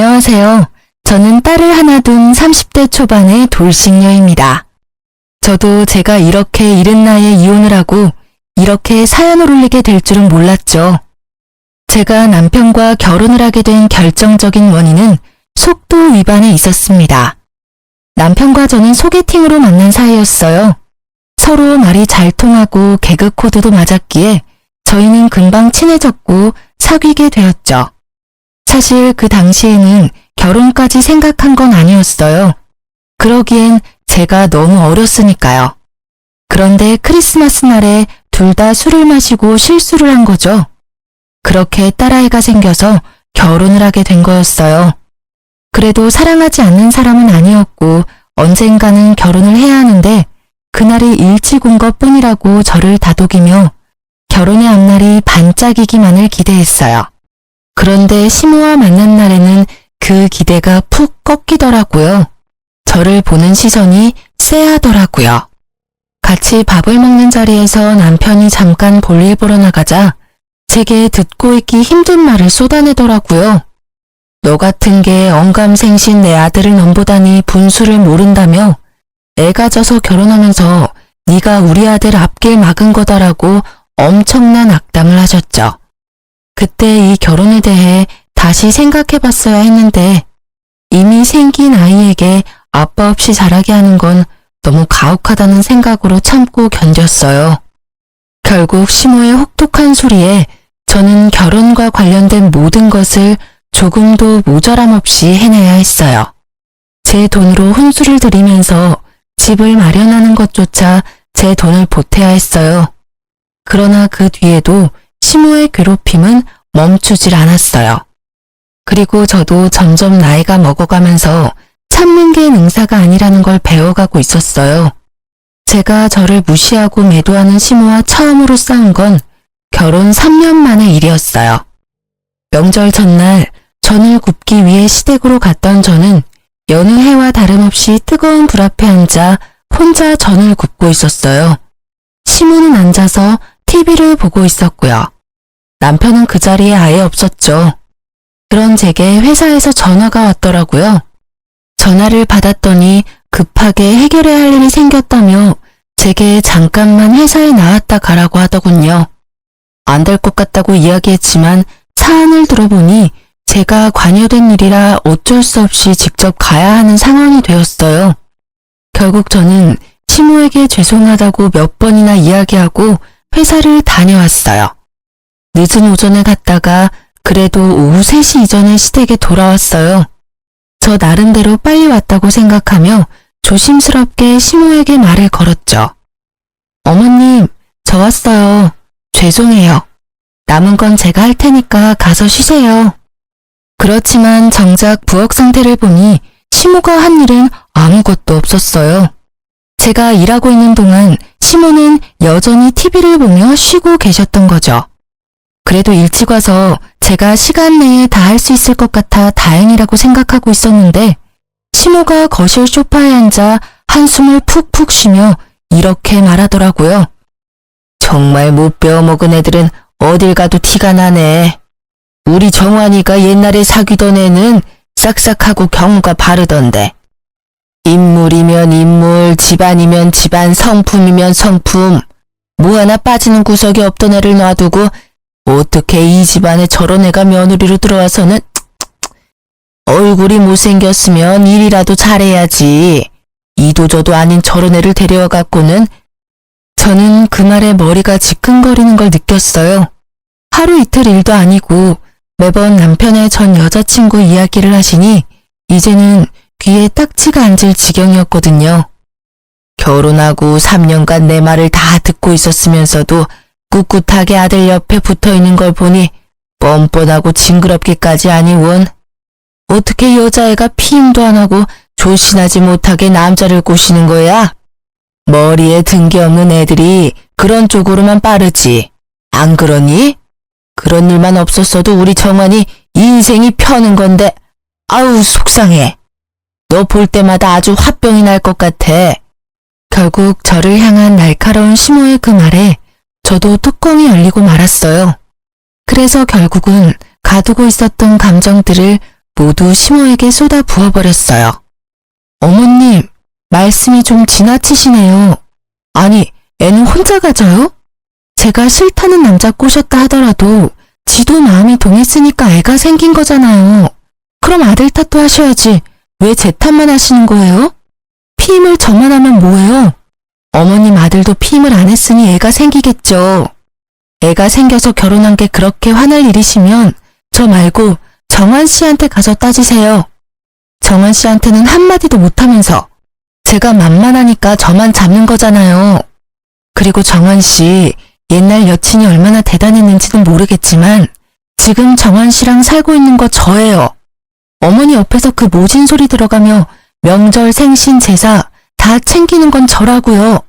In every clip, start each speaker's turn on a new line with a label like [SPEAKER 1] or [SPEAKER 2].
[SPEAKER 1] 안녕하세요. 저는 딸을 하나 둔 30대 초반의 돌싱녀입니다. 저도 제가 이렇게 이른 나이에 이혼을 하고 이렇게 사연을 올리게 될 줄은 몰랐죠. 제가 남편과 결혼을 하게 된 결정적인 원인은 속도 위반에 있었습니다. 남편과 저는 소개팅으로 만난 사이였어요. 서로 말이 잘 통하고 개그 코드도 맞았기에 저희는 금방 친해졌고 사귀게 되었죠. 사실 그 당시에는 결혼까지 생각한 건 아니었어요. 그러기엔 제가 너무 어렸으니까요. 그런데 크리스마스 날에 둘 다 술을 마시고 실수를 한 거죠. 그렇게 딸아이가 생겨서 결혼을 하게 된 거였어요. 그래도 사랑하지 않는 사람은 아니었고 언젠가는 결혼을 해야 하는데 그날이 일찍 온 것뿐이라고 저를 다독이며 결혼의 앞날이 반짝이기만을 기대했어요. 그런데 시모와 만난 날에는 그 기대가 푹 꺾이더라고요. 저를 보는 시선이 쎄하더라고요. 같이 밥을 먹는 자리에서 남편이 잠깐 볼일 보러 나가자 제게 듣고 있기 힘든 말을 쏟아내더라고요. 너 같은 게 언감생신 내 아들을 넘보다니 분수를 모른다며 애가 져서 결혼하면서 네가 우리 아들 앞길 막은 거다라고 엄청난 악담을 하셨죠. 그때 이 결혼에 대해 다시 생각해봤어야 했는데 이미 생긴 아이에게 아빠 없이 자라게 하는 건 너무 가혹하다는 생각으로 참고 견뎠어요. 결국 시모의 혹독한 소리에 저는 결혼과 관련된 모든 것을 조금도 모자람 없이 해내야 했어요. 제 돈으로 혼수를 들이면서 집을 마련하는 것조차 제 돈을 보태야 했어요. 그러나 그 뒤에도 시모의 괴롭힘은 멈추질 않았어요. 그리고 저도 점점 나이가 먹어가면서 참는 게 능사가 아니라는 걸 배워가고 있었어요. 제가 저를 무시하고 매도하는 시모와 처음으로 싸운 건 결혼 3년 만의 일이었어요. 명절 전날 전을 굽기 위해 시댁으로 갔던 저는 여느 해와 다름없이 뜨거운 불 앞에 앉아 혼자 전을 굽고 있었어요. 시모는 앉아서 TV를 보고 있었고요. 남편은 그 자리에 아예 없었죠. 그런 제게 회사에서 전화가 왔더라고요. 전화를 받았더니 급하게 해결해야 할 일이 생겼다며 제게 잠깐만 회사에 나왔다 가라고 하더군요. 안 될 것 같다고 이야기했지만 사안을 들어보니 제가 관여된 일이라 어쩔 수 없이 직접 가야 하는 상황이 되었어요. 결국 저는 시모에게 죄송하다고 몇 번이나 이야기하고 회사를 다녀왔어요. 늦은 오전에 갔다가 그래도 오후 3시 이전에 시댁에 돌아왔어요. 저 나름대로 빨리 왔다고 생각하며 조심스럽게 시모에게 말을 걸었죠. 어머님, 저 왔어요. 죄송해요. 남은 건 제가 할 테니까 가서 쉬세요. 그렇지만 정작 부엌 상태를 보니 시모가 한 일은 아무것도 없었어요. 제가 일하고 있는 동안 시모는 여전히 TV를 보며 쉬고 계셨던 거죠. 그래도 일찍 와서 제가 시간 내에 다 할 수 있을 것 같아 다행이라고 생각하고 있었는데 시모가 거실 소파에 앉아 한숨을 푹푹 쉬며 이렇게 말하더라고요. 정말 못 배워먹은 애들은 어딜 가도 티가 나네. 우리 정환이가 옛날에 사귀던 애는 싹싹하고 경우가 바르던데. 인물이면 인물, 집안이면 집안, 성품이면 성품. 뭐 하나 빠지는 구석이 없던 애를 놔두고 어떻게 이 집안에 저런 애가 며느리로 들어와서는 얼굴이 못생겼으면 일이라도 잘해야지. 이도저도 아닌 저런 애를 데려와 갖고는. 저는 그 말에 머리가 지끈거리는 걸 느꼈어요. 하루 이틀 일도 아니고 매번 남편의 전 여자친구 이야기를 하시니 이제는 귀에 딱지가 앉을 지경이었거든요. 결혼하고 3년간 내 말을 다 듣고 있었으면서도 꿋꿋하게 아들 옆에 붙어있는 걸 보니 뻔뻔하고 징그럽기까지 하니 원. 어떻게 여자애가 피임도 안 하고 조신하지 못하게 남자를 꼬시는 거야? 머리에 든 게 없는 애들이 그런 쪽으로만 빠르지. 안 그러니? 그런 일만 없었어도 우리 정환이 인생이 펴는 건데 아우 속상해. 너 볼 때마다 아주 화병이 날 것 같아. 결국 저를 향한 날카로운 시모의 그 말에 저도 뚜껑이 열리고 말았어요. 그래서 결국은 가두고 있었던 감정들을 모두 시모에게 쏟아 부어버렸어요. 어머님, 말씀이 좀 지나치시네요. 아니, 애는 혼자 가져요? 제가 싫다는 남자 꼬셨다 하더라도 지도 마음이 동했으니까 애가 생긴 거잖아요. 그럼 아들 탓도 하셔야지. 왜 제 탓만 하시는 거예요? 피임을 저만 하면 뭐예요? 어머님 아들도 피임을 안 했으니 애가 생기겠죠. 애가 생겨서 결혼한 게 그렇게 화날 일이시면 저 말고 정환 씨한테 가서 따지세요. 정환 씨한테는 한마디도 못하면서 제가 만만하니까 저만 잡는 거잖아요. 그리고 정환 씨 옛날 여친이 얼마나 대단했는지는 모르겠지만 지금 정환 씨랑 살고 있는 거 저예요. 어머니 옆에서 그 모진 소리 들어가며 명절 생신 제사 다 챙기는 건 저라고요.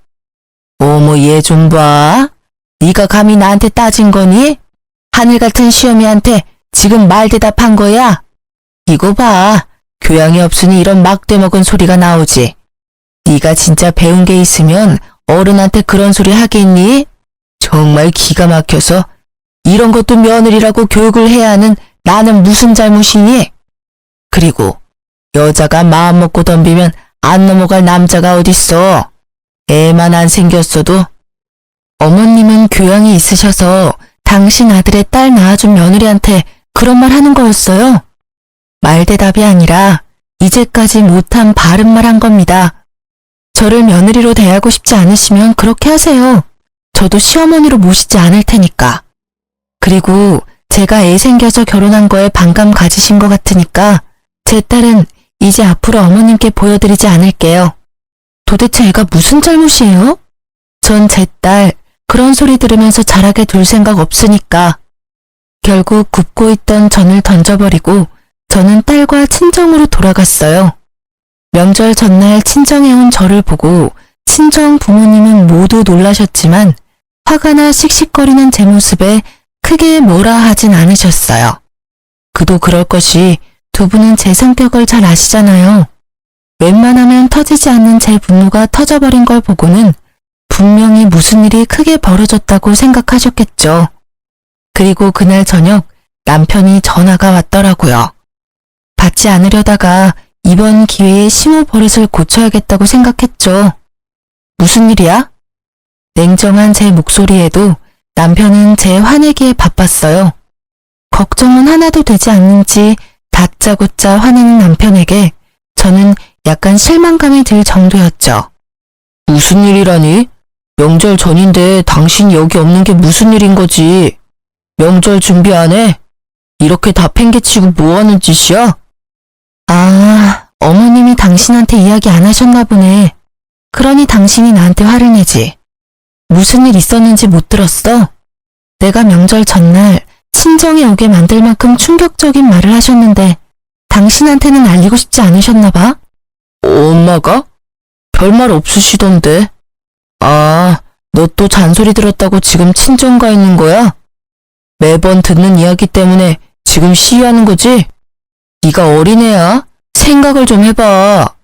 [SPEAKER 1] 어머 얘 좀 봐. 네가 감히 나한테 따진 거니? 하늘 같은 시어미한테 지금 말 대답한 거야? 이거 봐. 교양이 없으니 이런 막대먹은 소리가 나오지. 네가 진짜 배운 게 있으면 어른한테 그런 소리 하겠니? 정말 기가 막혀서 이런 것도 며느리라고 교육을 해야 하는 나는 무슨 잘못이니? 그리고 여자가 마음 먹고 덤비면 안 넘어갈 남자가 어딨어. 애만 안 생겼어도. 어머님은 교양이 있으셔서 당신 아들의 딸 낳아준 며느리한테 그런 말 하는 거였어요? 말대답이 아니라 이제까지 못한 바른말 한 겁니다. 저를 며느리로 대하고 싶지 않으시면 그렇게 하세요. 저도 시어머니로 모시지 않을 테니까. 그리고 제가 애 생겨서 결혼한 거에 반감 가지신 것 같으니까 제 딸은 이제 앞으로 어머님께 보여드리지 않을게요. 도대체 애가 무슨 잘못이에요? 전 제 딸 그런 소리 들으면서 자라게 둘 생각 없으니까. 결국 굽고 있던 전을 던져버리고 저는 딸과 친정으로 돌아갔어요. 명절 전날 친정에 온 저를 보고 친정 부모님은 모두 놀라셨지만 화가 나 씩씩거리는 제 모습에 크게 뭐라 하진 않으셨어요. 그도 그럴 것이 두 분은 제 성격을 잘 아시잖아요. 웬만하면 터지지 않는 제 분노가 터져버린 걸 보고는 분명히 무슨 일이 크게 벌어졌다고 생각하셨겠죠. 그리고 그날 저녁 남편이 전화가 왔더라고요. 받지 않으려다가 이번 기회에 시모 버릇을 고쳐야겠다고 생각했죠. 무슨 일이야? 냉정한 제 목소리에도 남편은 제 화내기에 바빴어요. 걱정은 하나도 되지 않는지 다짜고짜 화내는 남편에게 저는 약간 실망감이 들 정도였죠. 무슨 일이라니? 명절 전인데 당신이 여기 없는 게 무슨 일인 거지? 명절 준비 안 해? 이렇게 다 팽개치고 뭐하는 짓이야? 아, 어머님이 당신한테 이야기 안 하셨나 보네. 그러니 당신이 나한테 화를 내지. 무슨 일 있었는지 못 들었어? 내가 명절 전날 친정에 오게 만들 만큼 충격적인 말을 하셨는데 당신한테는 알리고 싶지 않으셨나 봐? 엄마가? 별말 없으시던데. 아, 너 또 잔소리 들었다고 지금 친정 가 있는 거야? 매번 듣는 이야기 때문에 지금 시위하는 거지? 네가 어린애야? 생각을 좀 해봐.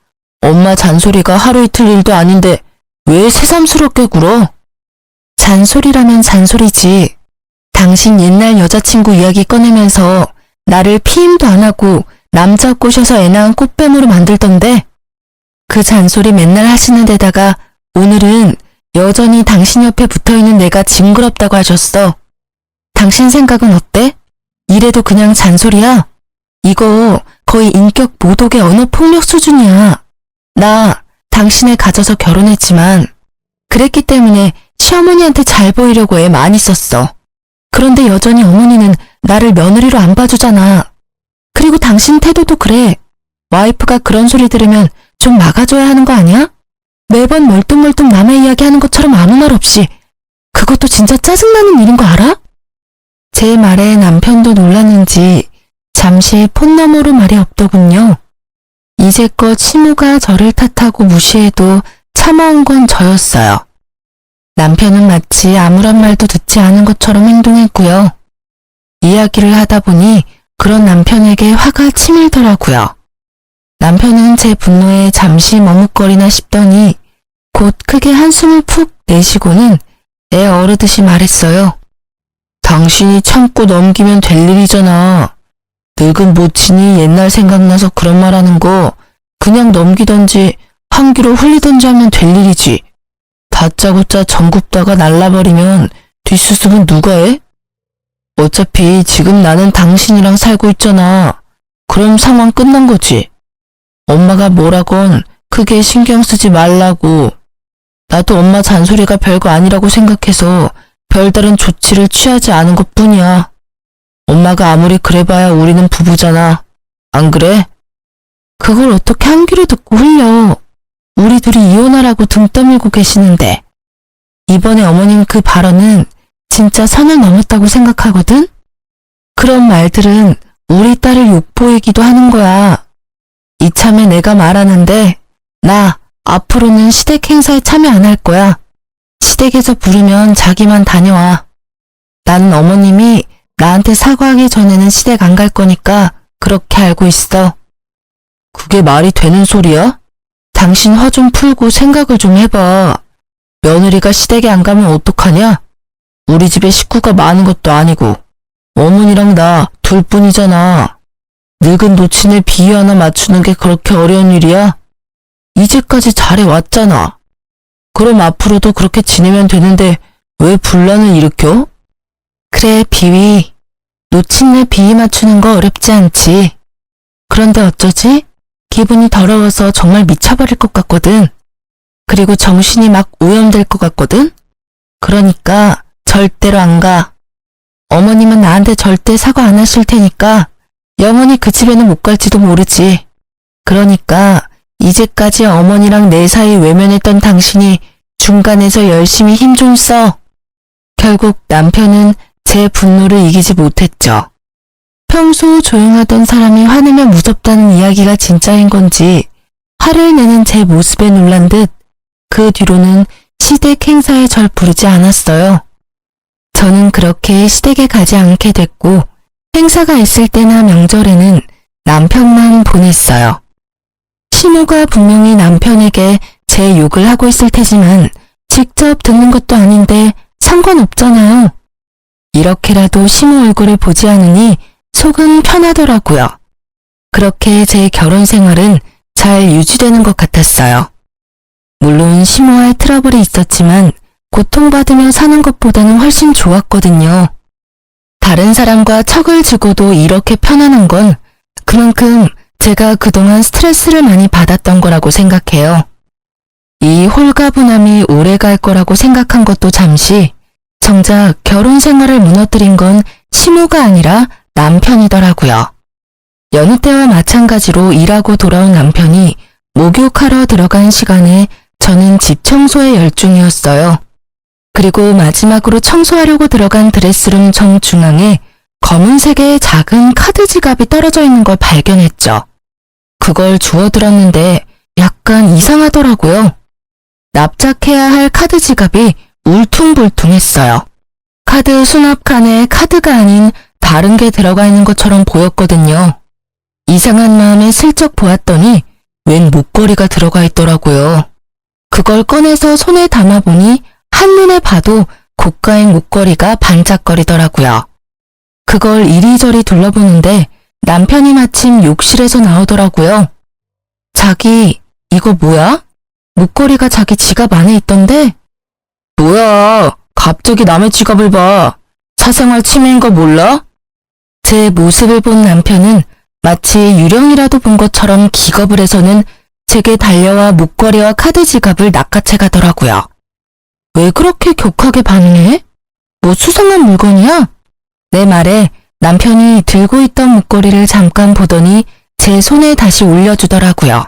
[SPEAKER 1] 엄마 잔소리가 하루 이틀 일도 아닌데 왜 새삼스럽게 굴어? 잔소리라면 잔소리지. 당신 옛날 여자친구 이야기 꺼내면서 나를 피임도 안 하고 남자 꼬셔서 애 낳은 꽃뱀으로 만들던데 그 잔소리 맨날 하시는 데다가 오늘은 여전히 당신 옆에 붙어있는 내가 징그럽다고 하셨어. 당신 생각은 어때? 이래도 그냥 잔소리야? 이거 거의 인격 모독의 언어폭력 수준이야. 나 당신을 가져서 결혼했지만 그랬기 때문에 시어머니한테 잘 보이려고 애 많이 썼어. 그런데 여전히 어머니는 나를 며느리로 안 봐주잖아. 그리고 당신 태도도 그래. 와이프가 그런 소리 들으면 좀 막아줘야 하는 거 아니야? 매번 멀뚱멀뚱 남의 이야기 하는 것처럼 아무 말 없이. 그것도 진짜 짜증나는 일인 거 알아? 제 말에 남편도 놀랐는지 잠시 폰 너머로 말이 없더군요. 이제껏 시모가 저를 탓하고 무시해도 참아온 건 저였어요. 남편은 마치 아무런 말도 듣지 않은 것처럼 행동했고요. 이야기를 하다 보니 그런 남편에게 화가 치밀더라고요. 남편은 제 분노에 잠시 머뭇거리나 싶더니 곧 크게 한숨을 푹 내쉬고는 애 어르듯이 말했어요. 당신이 참고 넘기면 될 일이잖아. 늙은 모친이 옛날 생각나서 그런 말 하는 거 그냥 넘기던지 한 귀로 흘리던지 하면 될 일이지. 다짜고짜 정 굽다가 날라버리면 뒷수습은 누가 해? 어차피 지금 나는 당신이랑 살고 있잖아. 그럼 상황 끝난 거지. 엄마가 뭐라건 크게 신경 쓰지 말라고. 나도 엄마 잔소리가 별거 아니라고 생각해서 별다른 조치를 취하지 않은 것뿐이야. 엄마가 아무리 그래봐야 우리는 부부잖아. 안 그래? 그걸 어떻게 한 귀로 듣고 흘려. 우리 둘이 이혼하라고 등 떠밀고 계시는데. 이번에 어머님 그 발언은 진짜 선을 넘었다고 생각하거든? 그런 말들은 우리 딸을 욕보이기도 하는 거야. 이참에 내가 말하는데 나 앞으로는 시댁 행사에 참여 안 할 거야. 시댁에서 부르면 자기만 다녀와. 나는 어머님이 나한테 사과하기 전에는 시댁 안 갈 거니까 그렇게 알고 있어. 그게 말이 되는 소리야? 당신 화 좀 풀고 생각을 좀 해봐. 며느리가 시댁에 안 가면 어떡하냐? 우리 집에 식구가 많은 것도 아니고 어머니랑 나 둘뿐이잖아. 늙은 노친의 비위 하나 맞추는 게 그렇게 어려운 일이야? 이제까지 잘해왔잖아. 그럼 앞으로도 그렇게 지내면 되는데 왜 분란을 일으켜? 그래, 비위. 노친네 비위 맞추는 거 어렵지 않지. 그런데 어쩌지? 기분이 더러워서 정말 미쳐버릴 것 같거든. 그리고 정신이 막 오염될 것 같거든. 그러니까 절대로 안 가. 어머님은 나한테 절대 사과 안 하실 테니까 영원히 그 집에는 못 갈지도 모르지. 그러니까 이제까지 어머니랑 내 사이 외면했던 당신이 중간에서 열심히 힘 좀 써. 결국 남편은 제 분노를 이기지 못했죠. 평소 조용하던 사람이 화내면 무섭다는 이야기가 진짜인 건지 화를 내는 제 모습에 놀란 듯 그 뒤로는 시댁 행사에 절 부르지 않았어요. 저는 그렇게 시댁에 가지 않게 됐고 행사가 있을 때나 명절에는 남편만 보냈어요. 시모가 분명히 남편에게 제 욕을 하고 있을 테지만 직접 듣는 것도 아닌데 상관없잖아요. 이렇게라도 시모 얼굴을 보지 않으니 속은 편하더라고요. 그렇게 제 결혼 생활은 잘 유지되는 것 같았어요. 물론 시모와의 트러블이 있었지만 고통받으며 사는 것보다는 훨씬 좋았거든요. 다른 사람과 척을 지고도 이렇게 편안한 건 그만큼 제가 그동안 스트레스를 많이 받았던 거라고 생각해요. 이 홀가분함이 오래 갈 거라고 생각한 것도 잠시 정작 결혼 생활을 무너뜨린 건 시모가 아니라 남편이더라고요. 여느 때와 마찬가지로 일하고 돌아온 남편이 목욕하러 들어간 시간에 저는 집 청소에 열중이었어요. 그리고 마지막으로 청소하려고 들어간 드레스룸 정중앙에 검은색의 작은 카드 지갑이 떨어져 있는 걸 발견했죠. 그걸 주워들었는데 약간 이상하더라고요. 납작해야 할 카드 지갑이 울퉁불퉁했어요. 카드 수납칸에 카드가 아닌 다른 게 들어가 있는 것처럼 보였거든요. 이상한 마음에 슬쩍 보았더니 웬 목걸이가 들어가 있더라고요. 그걸 꺼내서 손에 담아보니 한눈에 봐도 고가의 목걸이가 반짝거리더라고요. 그걸 이리저리 둘러보는데 남편이 마침 욕실에서 나오더라고요. 자기, 이거 뭐야? 목걸이가 자기 지갑 안에 있던데? 뭐야, 갑자기 남의 지갑을 봐. 사생활 침해인 거 몰라? 제 모습을 본 남편은 마치 유령이라도 본 것처럼 기겁을 해서는 제게 달려와 목걸이와 카드 지갑을 낚아채 가더라고요. 왜 그렇게 격하게 반응해? 뭐 수상한 물건이야? 내 말에 남편이 들고 있던 목걸이를 잠깐 보더니 제 손에 다시 올려주더라고요.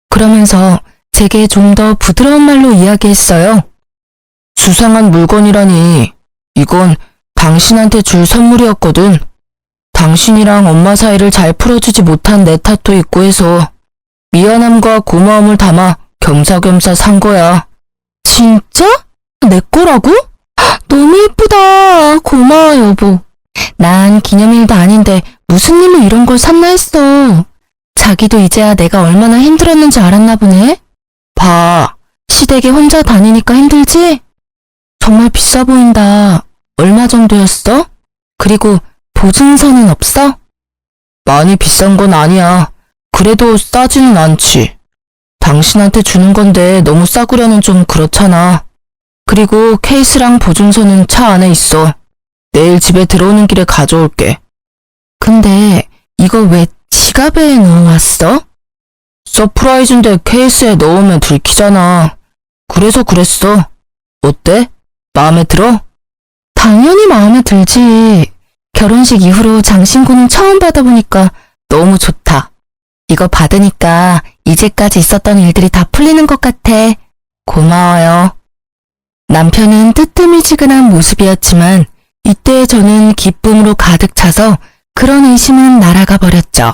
[SPEAKER 1] 그러면서 제게 좀 더 부드러운 말로 이야기했어요. 수상한 물건이라니. 이건 당신한테 줄 선물이었거든. 당신이랑 엄마 사이를 잘 풀어주지 못한 내 탓도 있고 해서 미안함과 고마움을 담아 겸사겸사 산 거야. 진짜? 내 거라고? 너무 예쁘다. 고마워, 여보. 난 기념일도 아닌데 무슨 일로 이런 걸 샀나 했어. 자기도 이제야 내가 얼마나 힘들었는지 알았나 보네. 봐, 시댁에 혼자 다니니까 힘들지? 정말 비싸 보인다. 얼마 정도였어? 그리고 보증서는 없어? 많이 비싼 건 아니야. 그래도 싸지는 않지. 당신한테 주는 건데 너무 싸구려는 좀 그렇잖아. 그리고 케이스랑 보증서는 차 안에 있어. 내일 집에 들어오는 길에 가져올게. 근데 이거 왜 지갑에 넣어왔어? 서프라이즈인데 케이스에 넣으면 들키잖아. 그래서 그랬어. 어때? 마음에 들어? 당연히 마음에 들지. 결혼식 이후로 장신구는 처음 받아보니까 너무 좋다. 이거 받으니까 이제까지 있었던 일들이 다 풀리는 것 같아. 고마워요. 남편은 뜨뜨미지근한 모습이었지만 이때 저는 기쁨으로 가득 차서 그런 의심은 날아가 버렸죠.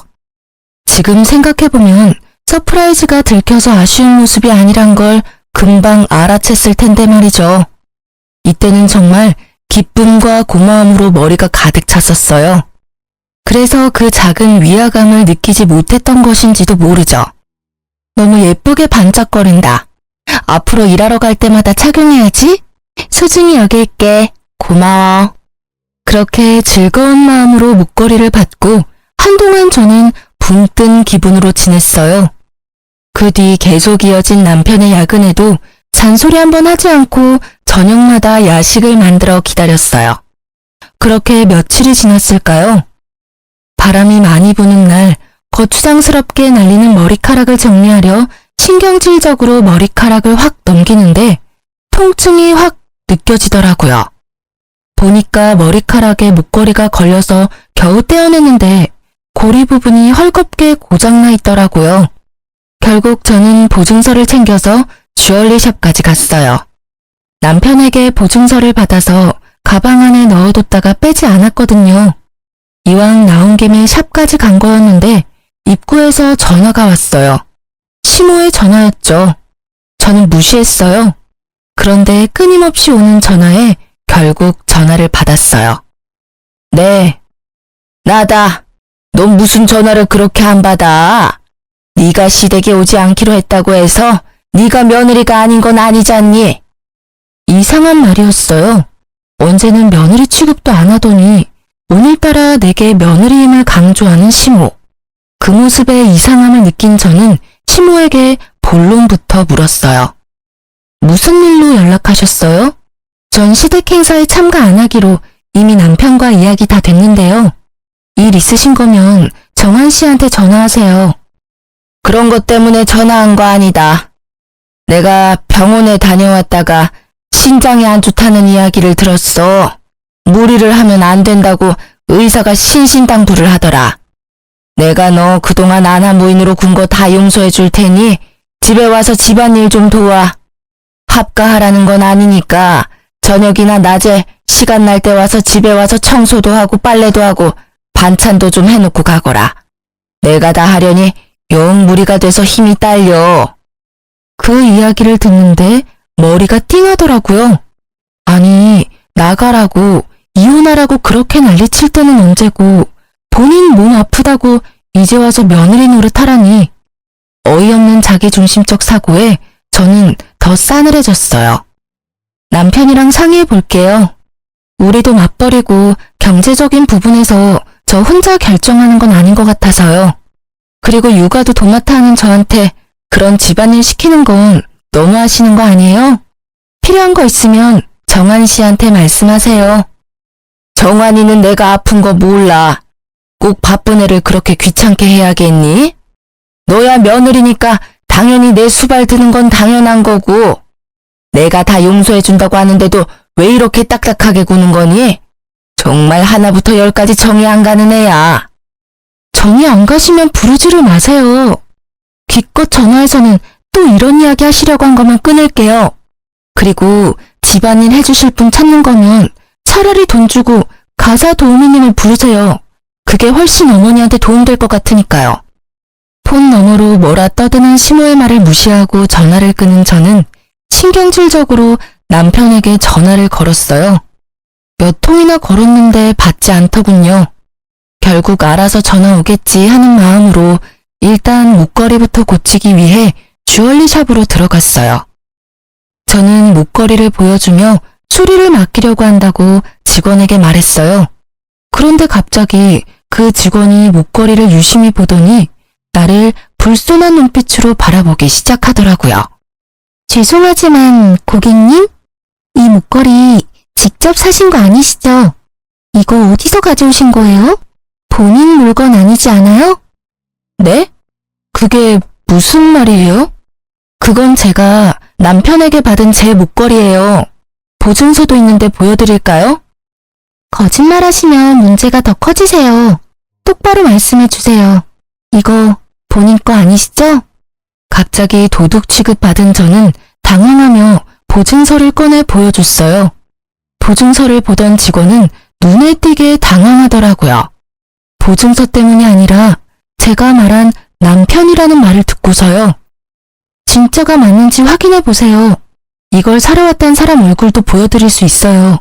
[SPEAKER 1] 지금 생각해보면 서프라이즈가 들켜서 아쉬운 모습이 아니란 걸 금방 알아챘을 텐데 말이죠. 이때는 정말 기쁨과 고마움으로 머리가 가득 찼었어요. 그래서 그 작은 위화감을 느끼지 못했던 것인지도 모르죠. 너무 예쁘게 반짝거린다. 앞으로 일하러 갈 때마다 착용해야지. 소중히 여길게. 고마워. 그렇게 즐거운 마음으로 목걸이를 받고 한동안 저는 붕 뜬 기분으로 지냈어요. 그 뒤 계속 이어진 남편의 야근에도 잔소리 한번 하지 않고 저녁마다 야식을 만들어 기다렸어요. 그렇게 며칠이 지났을까요? 바람이 많이 부는 날 거추장스럽게 날리는 머리카락을 정리하려 신경질적으로 머리카락을 확 넘기는데 통증이 확 느껴지더라고요. 보니까 머리카락에 목걸이가 걸려서 겨우 떼어냈는데 고리 부분이 헐겁게 고장나 있더라고요. 결국 저는 보증서를 챙겨서 주얼리샵까지 갔어요. 남편에게 보증서를 받아서 가방 안에 넣어뒀다가 빼지 않았거든요. 이왕 나온 김에 샵까지 간 거였는데 입구에서 전화가 왔어요. 시모의 전화였죠. 저는 무시했어요. 그런데 끊임없이 오는 전화에 결국 전화를 받았어요. 네, 나다. 넌 무슨 전화를 그렇게 안 받아? 네가 시댁에 오지 않기로 했다고 해서 네가 며느리가 아닌 건 아니잖니? 이상한 말이었어요. 언제는 며느리 취급도 안 하더니 오늘따라 내게 며느리임을 강조하는 시모. 그 모습에 이상함을 느낀 저는 시모에게 본론부터 물었어요. 무슨 일로 연락하셨어요? 전 시댁 행사에 참가 안 하기로 이미 남편과 이야기 다 됐는데요. 일 있으신 거면 정한 씨한테 전화하세요. 그런 것 때문에 전화한 거 아니다. 내가 병원에 다녀왔다가 신장이 안 좋다는 이야기를 들었어. 무리를 하면 안 된다고 의사가 신신당부를 하더라. 내가 너 그동안 아나무인으로 군 거 다 용서해 줄 테니 집에 와서 집안일 좀 도와. 합가하라는 건 아니니까 저녁이나 낮에 시간 날 때 와서 집에 와서 청소도 하고 빨래도 하고 반찬도 좀 해놓고 가거라. 내가 다 하려니 영 무리가 돼서 힘이 딸려. 그 이야기를 듣는데 머리가 띵하더라고요. 아니, 나가라고, 이혼하라고 그렇게 난리칠 때는 언제고 본인 몸 아프다고 이제 와서 며느리 노릇하라니. 어이없는 자기중심적 사고에 저는 더 싸늘해졌어요. 남편이랑 상의해 볼게요. 우리도 맞벌이고 경제적인 부분에서 저 혼자 결정하는 건 아닌 것 같아서요. 그리고 육아도 도맡아 하는 저한테 그런 집안일 시키는 건 너무 하시는 거 아니에요? 필요한 거 있으면 정한 씨한테 말씀하세요. 정한이는 내가 아픈 거 몰라. 꼭 바쁜 애를 그렇게 귀찮게 해야겠니? 너야 며느리니까 당연히 내 수발 드는 건 당연한 거고. 내가 다 용서해준다고 하는데도 왜 이렇게 딱딱하게 구는 거니? 정말 하나부터 열까지 정이 안 가는 애야. 정이 안 가시면 부르지를 마세요. 기껏 전화해서는 또 이런 이야기 하시려고 한 거면 끊을게요. 그리고 집안일 해주실 분 찾는 거면 차라리 돈 주고 가사 도우미님을 부르세요. 그게 훨씬 어머니한테 도움될 것 같으니까요. 폰 너머로 뭐라 떠드는 시모의 말을 무시하고 전화를 끊은 저는 신경질적으로 남편에게 전화를 걸었어요. 몇 통이나 걸었는데 받지 않더군요. 결국 알아서 전화 오겠지 하는 마음으로 일단 목걸이부터 고치기 위해 주얼리샵으로 들어갔어요. 저는 목걸이를 보여주며 수리를 맡기려고 한다고 직원에게 말했어요. 그런데 갑자기 그 직원이 목걸이를 유심히 보더니 나를 불손한 눈빛으로 바라보기 시작하더라고요. 죄송하지만 고객님, 이 목걸이 직접 사신 거 아니시죠? 이거 어디서 가져오신 거예요? 본인 물건 아니지 않아요? 네? 그게 무슨 말이에요? 그건 제가 남편에게 받은 제 목걸이예요. 보증서도 있는데 보여드릴까요? 거짓말하시면 문제가 더 커지세요. 똑바로 말씀해 주세요. 이거 본인 거 아니시죠? 갑자기 도둑 취급받은 저는 당황하며 보증서를 꺼내 보여줬어요. 보증서를 보던 직원은 눈에 띄게 당황하더라고요. 보증서 때문이 아니라 제가 말한 남편이라는 말을 듣고서요. 진짜가 맞는지 확인해 보세요. 이걸 사러 왔던 사람 얼굴도 보여드릴 수 있어요.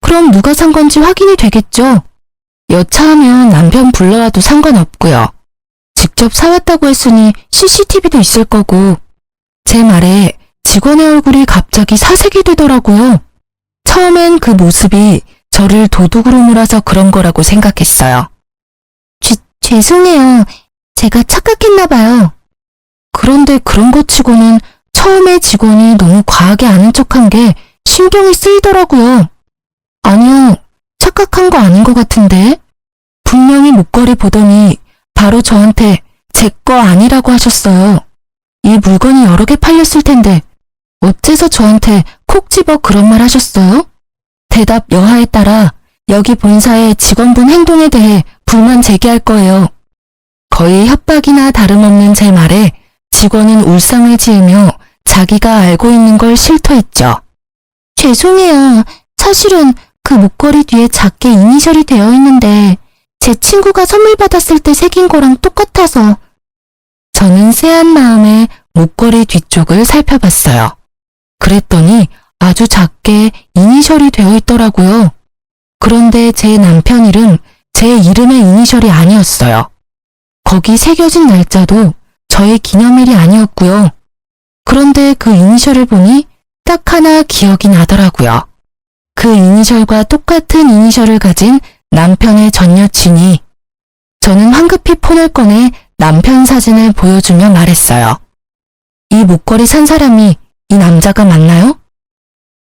[SPEAKER 1] 그럼 누가 산 건지 확인이 되겠죠? 여차하면 남편 불러와도 상관없고요. 직접 사왔다고 했으니 CCTV도 있을 거고. 제 말에 직원의 얼굴이 갑자기 사색이 되더라고요. 처음엔 그 모습이 저를 도둑으로 몰아서 그런 거라고 생각했어요. 죄송해요. 제가 착각했나 봐요. 그런데 그런 것 치고는 처음에 직원이 너무 과하게 아는 척한 게 신경이 쓰이더라고요. 아니요, 착각한 거 아닌 것 같은데. 분명히 목걸이 보더니 바로 저한테 제 거 아니라고 하셨어요. 이 물건이 여러 개 팔렸을 텐데 어째서 저한테 콕 집어 그런 말 하셨어요? 대답 여하에 따라 여기 본사의 직원분 행동에 대해 불만 제기할 거예요. 거의 협박이나 다름없는 제 말에 직원은 울상을 지으며 자기가 알고 있는 걸 실토했죠. 죄송해요. 사실은 그 목걸이 뒤에 작게 이니셜이 되어 있는데 제 친구가 선물 받았을 때 새긴 거랑 똑같아서. 저는 쎄한 마음에 목걸이 뒤쪽을 살펴봤어요. 그랬더니 아주 작게 이니셜이 되어 있더라고요. 그런데 제 남편 이름, 제 이름의 이니셜이 아니었어요. 거기 새겨진 날짜도 저의 기념일이 아니었고요. 그런데 그 이니셜을 보니 딱 하나 기억이 나더라고요. 그 이니셜과 똑같은 이니셜을 가진 남편의 전 여친이. 저는 황급히 폰을 꺼내 남편 사진을 보여주며 말했어요. 이 목걸이 산 사람이 이 남자가 맞나요?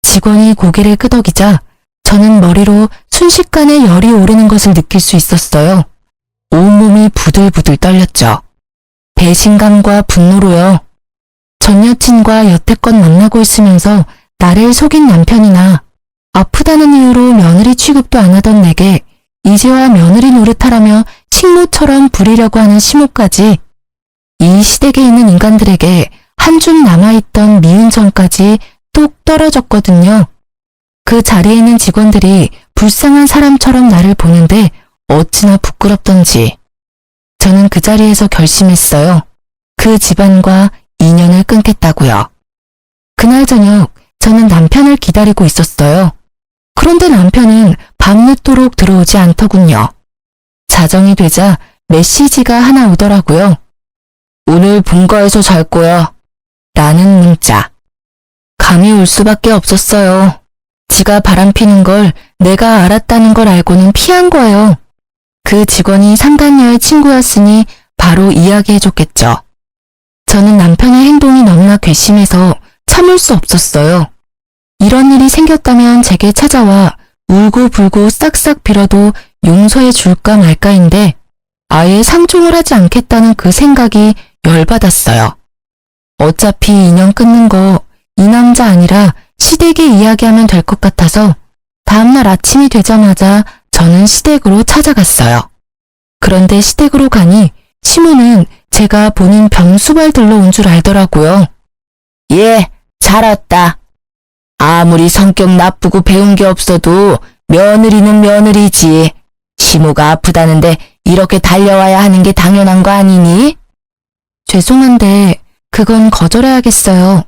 [SPEAKER 1] 직원이 고개를 끄덕이자 저는 머리로 순식간에 열이 오르는 것을 느낄 수 있었어요. 온몸이 부들부들 떨렸죠. 배신감과 분노로요. 전 여친과 여태껏 만나고 있으면서 나를 속인 남편이나 아프다는 이유로 며느리 취급도 안 하던 내게 이제와 며느리 노릇하라며 식모처럼 부리려고 하는 시모까지. 이 시댁에 있는 인간들에게 한 줌 남아있던 미운 정까지 뚝 떨어졌거든요. 그 자리에 있는 직원들이 불쌍한 사람처럼 나를 보는데 어찌나 부끄럽던지. 저는 그 자리에서 결심했어요. 그 집안과 인연을 끊겠다고요. 그날 저녁 저는 남편을 기다리고 있었어요. 그런데 남편은 밤늦도록 들어오지 않더군요. 자정이 되자 메시지가 하나 오더라고요. 오늘 본가에서 잘 거야. 라는 문자. 감이 올 수밖에 없었어요. 지가 바람피는 걸 내가 알았다는 걸 알고는 피한 거예요. 그 직원이 상간녀의 친구였으니 바로 이야기해줬겠죠. 저는 남편의 행동이 너무나 괘씸해서 참을 수 없었어요. 이런 일이 생겼다면 제게 찾아와 울고불고 싹싹 빌어도 용서해 줄까 말까인데 아예 상종을 하지 않겠다는 그 생각이 열받았어요. 어차피 인연 끊는 거 이 남자 아니라 시댁에 이야기하면 될 것 같아서 다음날 아침이 되자마자 저는 시댁으로 찾아갔어요. 그런데 시댁으로 가니 시모는 제가 본인 병수발들러 온 줄 알더라고요. 예, 잘 왔다. 아무리 성격 나쁘고 배운 게 없어도 며느리는 며느리지. 시모가 아프다는데 이렇게 달려와야 하는 게 당연한 거 아니니? 죄송한데 그건 거절해야겠어요.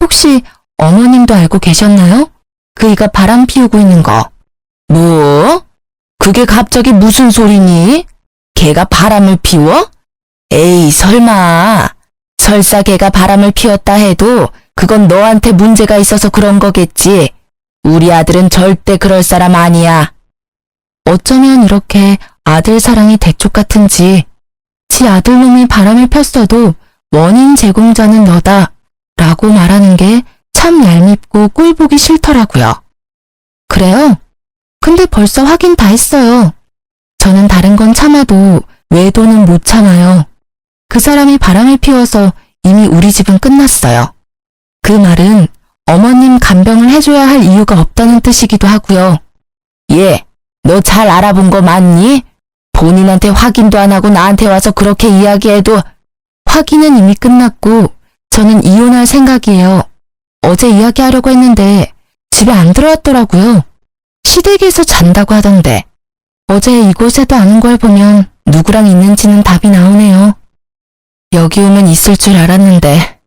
[SPEAKER 1] 혹시 어머님도 알고 계셨나요? 그이가 바람 피우고 있는 거. 뭐? 그게 갑자기 무슨 소리니? 걔가 바람을 피워? 에이, 설마. 설사 걔가 바람을 피웠다 해도 그건 너한테 문제가 있어서 그런 거겠지. 우리 아들은 절대 그럴 사람 아니야. 어쩌면 이렇게 아들 사랑이 대쪽 같은지 지 아들놈이 바람을 폈어도 원인 제공자는 너다 라고 말하는 게 참 얄밉고 꼴보기 싫더라고요. 그래요? 근데 벌써 확인 다 했어요. 저는 다른 건 참아도 외도는 못 참아요. 그 사람이 바람을 피워서 이미 우리 집은 끝났어요. 그 말은 어머님 간병을 해줘야 할 이유가 없다는 뜻이기도 하고요. 예, 너 잘 알아본 거 맞니? 본인한테 확인도 안 하고 나한테 와서 그렇게 이야기해도. 확인은 이미 끝났고 저는 이혼할 생각이에요. 어제 이야기하려고 했는데 집에 안 들어왔더라고요. 시댁에서 잔다고 하던데. 어제 이곳에도 아는 걸 보면 누구랑 있는지는 답이 나오네요. 여기 오면 있을 줄 알았는데.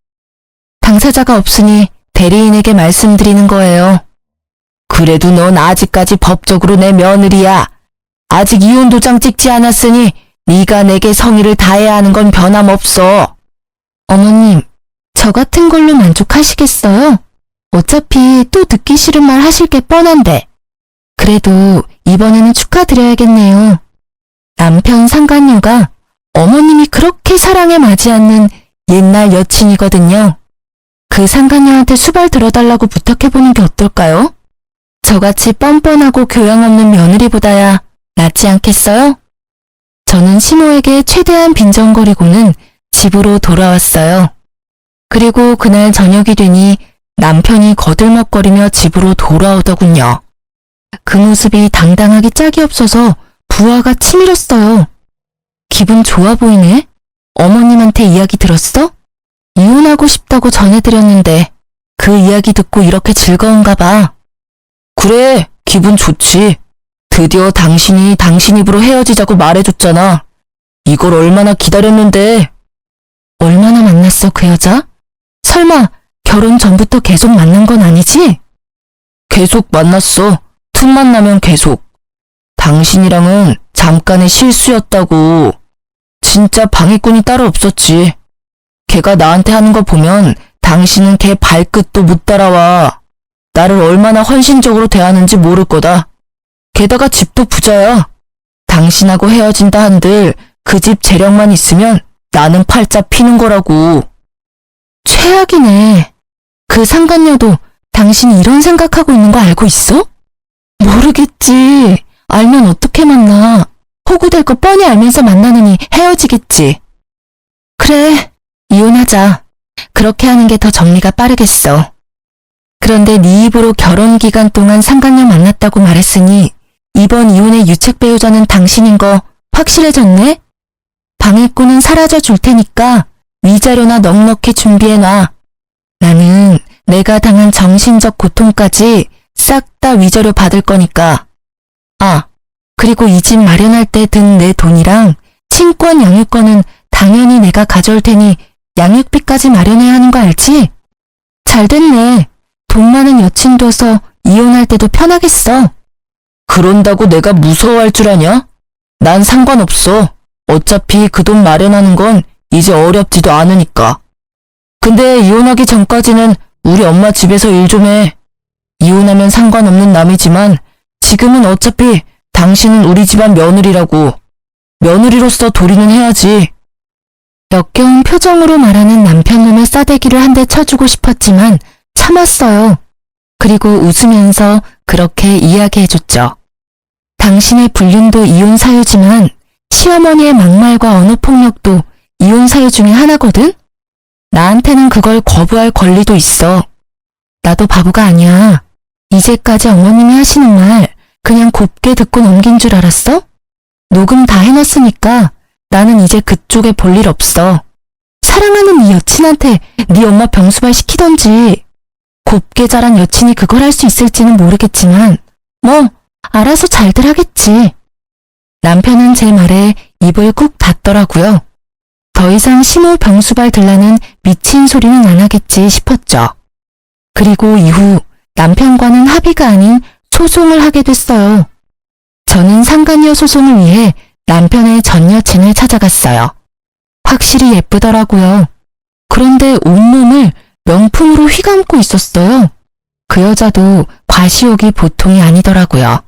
[SPEAKER 1] 당사자가 없으니 대리인에게 말씀드리는 거예요. 그래도 넌 아직까지 법적으로 내 며느리야. 아직 이혼 도장 찍지 않았으니 네가 내게 성의를 다해야 하는 건 변함없어. 어머님, 저 같은 걸로 만족하시겠어요? 어차피 또 듣기 싫은 말 하실 게 뻔한데. 그래도 이번에는 축하드려야겠네요. 남편 상간녀가 어머님이 그렇게 사랑에 맞지 않는 옛날 여친이거든요. 그 상간녀한테 수발 들어달라고 부탁해보는 게 어떨까요? 저같이 뻔뻔하고 교양 없는 며느리보다야 낫지 않겠어요? 저는 시모에게 최대한 빈정거리고는 집으로 돌아왔어요. 그리고 그날 저녁이 되니 남편이 거들먹거리며 집으로 돌아오더군요. 그 모습이 당당하기 짝이 없어서 부하가 치밀었어요. 기분 좋아 보이네? 어머님한테 이야기 들었어? 이혼하고 싶다고 전해드렸는데 그 이야기 듣고 이렇게 즐거운가 봐. 그래, 기분 좋지. 드디어 당신이 당신 입으로 헤어지자고 말해줬잖아. 이걸 얼마나 기다렸는데. 얼마나 만났어, 그 여자? 설마 결혼 전부터 계속 만난 건 아니지? 계속 만났어. 틈만 나면 계속. 당신이랑은 잠깐의 실수였다고. 진짜 방해꾼이 따로 없었지. 걔가 나한테 하는 거 보면 당신은 걔 발끝도 못 따라와. 나를 얼마나 헌신적으로 대하는지 모를 거다. 게다가 집도 부자야. 당신하고 헤어진다 한들 그 집 재력만 있으면 나는 팔자 피는 거라고. 최악이네. 그 상간녀도 당신이 이런 생각하고 있는 거 알고 있어? 모르겠지. 알면 어떻게 만나. 호구될 거 뻔히 알면서 만나느니 헤어지겠지. 그래, 이혼하자. 그렇게 하는 게 더 정리가 빠르겠어. 그런데 네 입으로 결혼 기간 동안 상간녀 만났다고 말했으니 이번 이혼의 유책 배우자는 당신인 거 확실해졌네? 방해꾼은 사라져 줄 테니까 위자료나 넉넉히 준비해놔. 나는 내가 당한 정신적 고통까지 싹 다 위자료 받을 거니까. 아, 그리고 이 집 마련할 때 든 내 돈이랑 친권 양육권은 당연히 내가 가져올 테니 양육비까지 마련해야 하는 거 알지? 잘 됐네. 돈 많은 여친 둬서 이혼할 때도 편하겠어. 그런다고 내가 무서워할 줄 아냐? 난 상관없어. 어차피 그 돈 마련하는 건 이제 어렵지도 않으니까. 근데 이혼하기 전까지는 우리 엄마 집에서 일 좀 해. 이혼하면 상관없는 남이지만 지금은 어차피 당신은 우리 집안 며느리라고. 며느리로서 도리는 해야지. 역겨운 표정으로 말하는 남편놈의 싸대기를 한 대 쳐주고 싶었지만 참았어요. 그리고 웃으면서 그렇게 이야기해줬죠. 당신의 불륜도 이혼 사유지만 시어머니의 막말과 언어폭력도 이혼 사유 중에 하나거든? 나한테는 그걸 거부할 권리도 있어. 나도 바보가 아니야. 이제까지 어머님이 하시는 말 그냥 곱게 듣고 넘긴 줄 알았어? 녹음 다 해놨으니까 나는 이제 그쪽에 볼 일 없어. 사랑하는 네 여친한테 네 엄마 병수발 시키던지. 곱게 자란 여친이 그걸 할 수 있을지는 모르겠지만 뭐 알아서 잘들 하겠지. 남편은 제 말에 입을 꾹 닫더라고요. 더 이상 시모 병수발 들라는 미친 소리는 안 하겠지 싶었죠. 그리고 이후 남편과는 합의가 아닌 소송을 하게 됐어요. 저는 상간녀 소송을 위해 남편의 전 여친을 찾아갔어요. 확실히 예쁘더라고요. 그런데 온몸을 명품으로 휘감고 있었어요. 그 여자도 과시욕이 보통이 아니더라고요.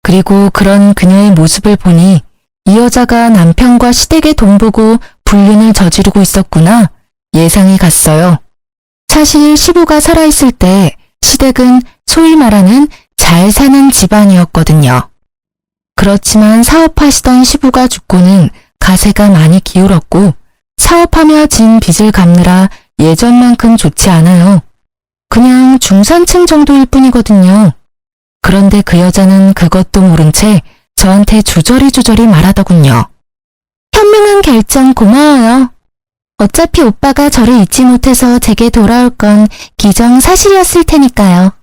[SPEAKER 1] 그리고 그런 그녀의 모습을 보니 이 여자가 남편과 시댁에 돈 보고 불륜을 저지르고 있었구나 예상이 갔어요. 사실 시부가 살아있을 때 시댁은 소위 말하는 잘 사는 집안이었거든요. 그렇지만 사업하시던 시부가 죽고는 가세가 많이 기울었고 사업하며 진 빚을 갚느라 예전만큼 좋지 않아요. 그냥 중산층 정도일 뿐이거든요. 그런데 그 여자는 그것도 모른 채 저한테 주저리 말하더군요. 현명한 결정 고마워요. 어차피 오빠가 저를 잊지 못해서 제게 돌아올 건 기정사실이었을 테니까요.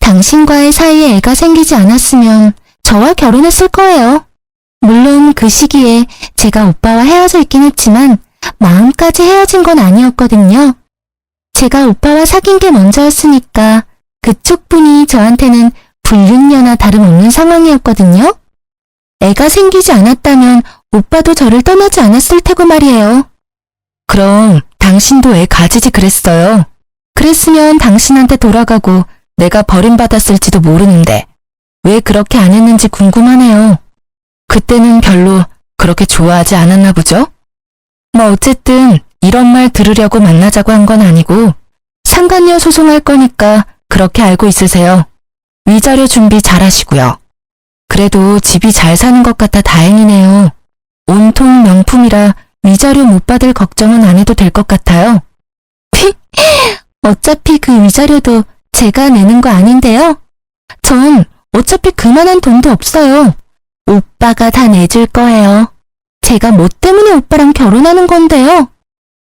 [SPEAKER 1] 당신과의 사이에 애가 생기지 않았으면 저와 결혼했을 거예요. 물론 그 시기에 제가 오빠와 헤어져 있긴 했지만 마음까지 헤어진 건 아니었거든요. 제가 오빠와 사귄 게 먼저였으니까 그쪽 분이 저한테는 불륜녀나 다름없는 상황이었거든요. 애가 생기지 않았다면 오빠도 저를 떠나지 않았을 테고 말이에요. 그럼 당신도 애 가지지 그랬어요. 그랬으면 당신한테 돌아가고 내가 버림받았을지도 모르는데 왜 그렇게 안 했는지 궁금하네요. 그때는 별로 그렇게 좋아하지 않았나 보죠? 뭐 어쨌든 이런 말 들으려고 만나자고 한 건 아니고 상간녀 소송할 거니까 그렇게 알고 있으세요. 위자료 준비 잘 하시고요. 그래도 집이 잘 사는 것 같아 다행이네요. 온통 명품이라 위자료 못 받을 걱정은 안 해도 될 것 같아요. 어차피 그 위자료도 제가 내는 거 아닌데요. 전 어차피 그만한 돈도 없어요. 오빠가 다 내줄 거예요. 제가 뭐 때문에 오빠랑 결혼하는 건데요.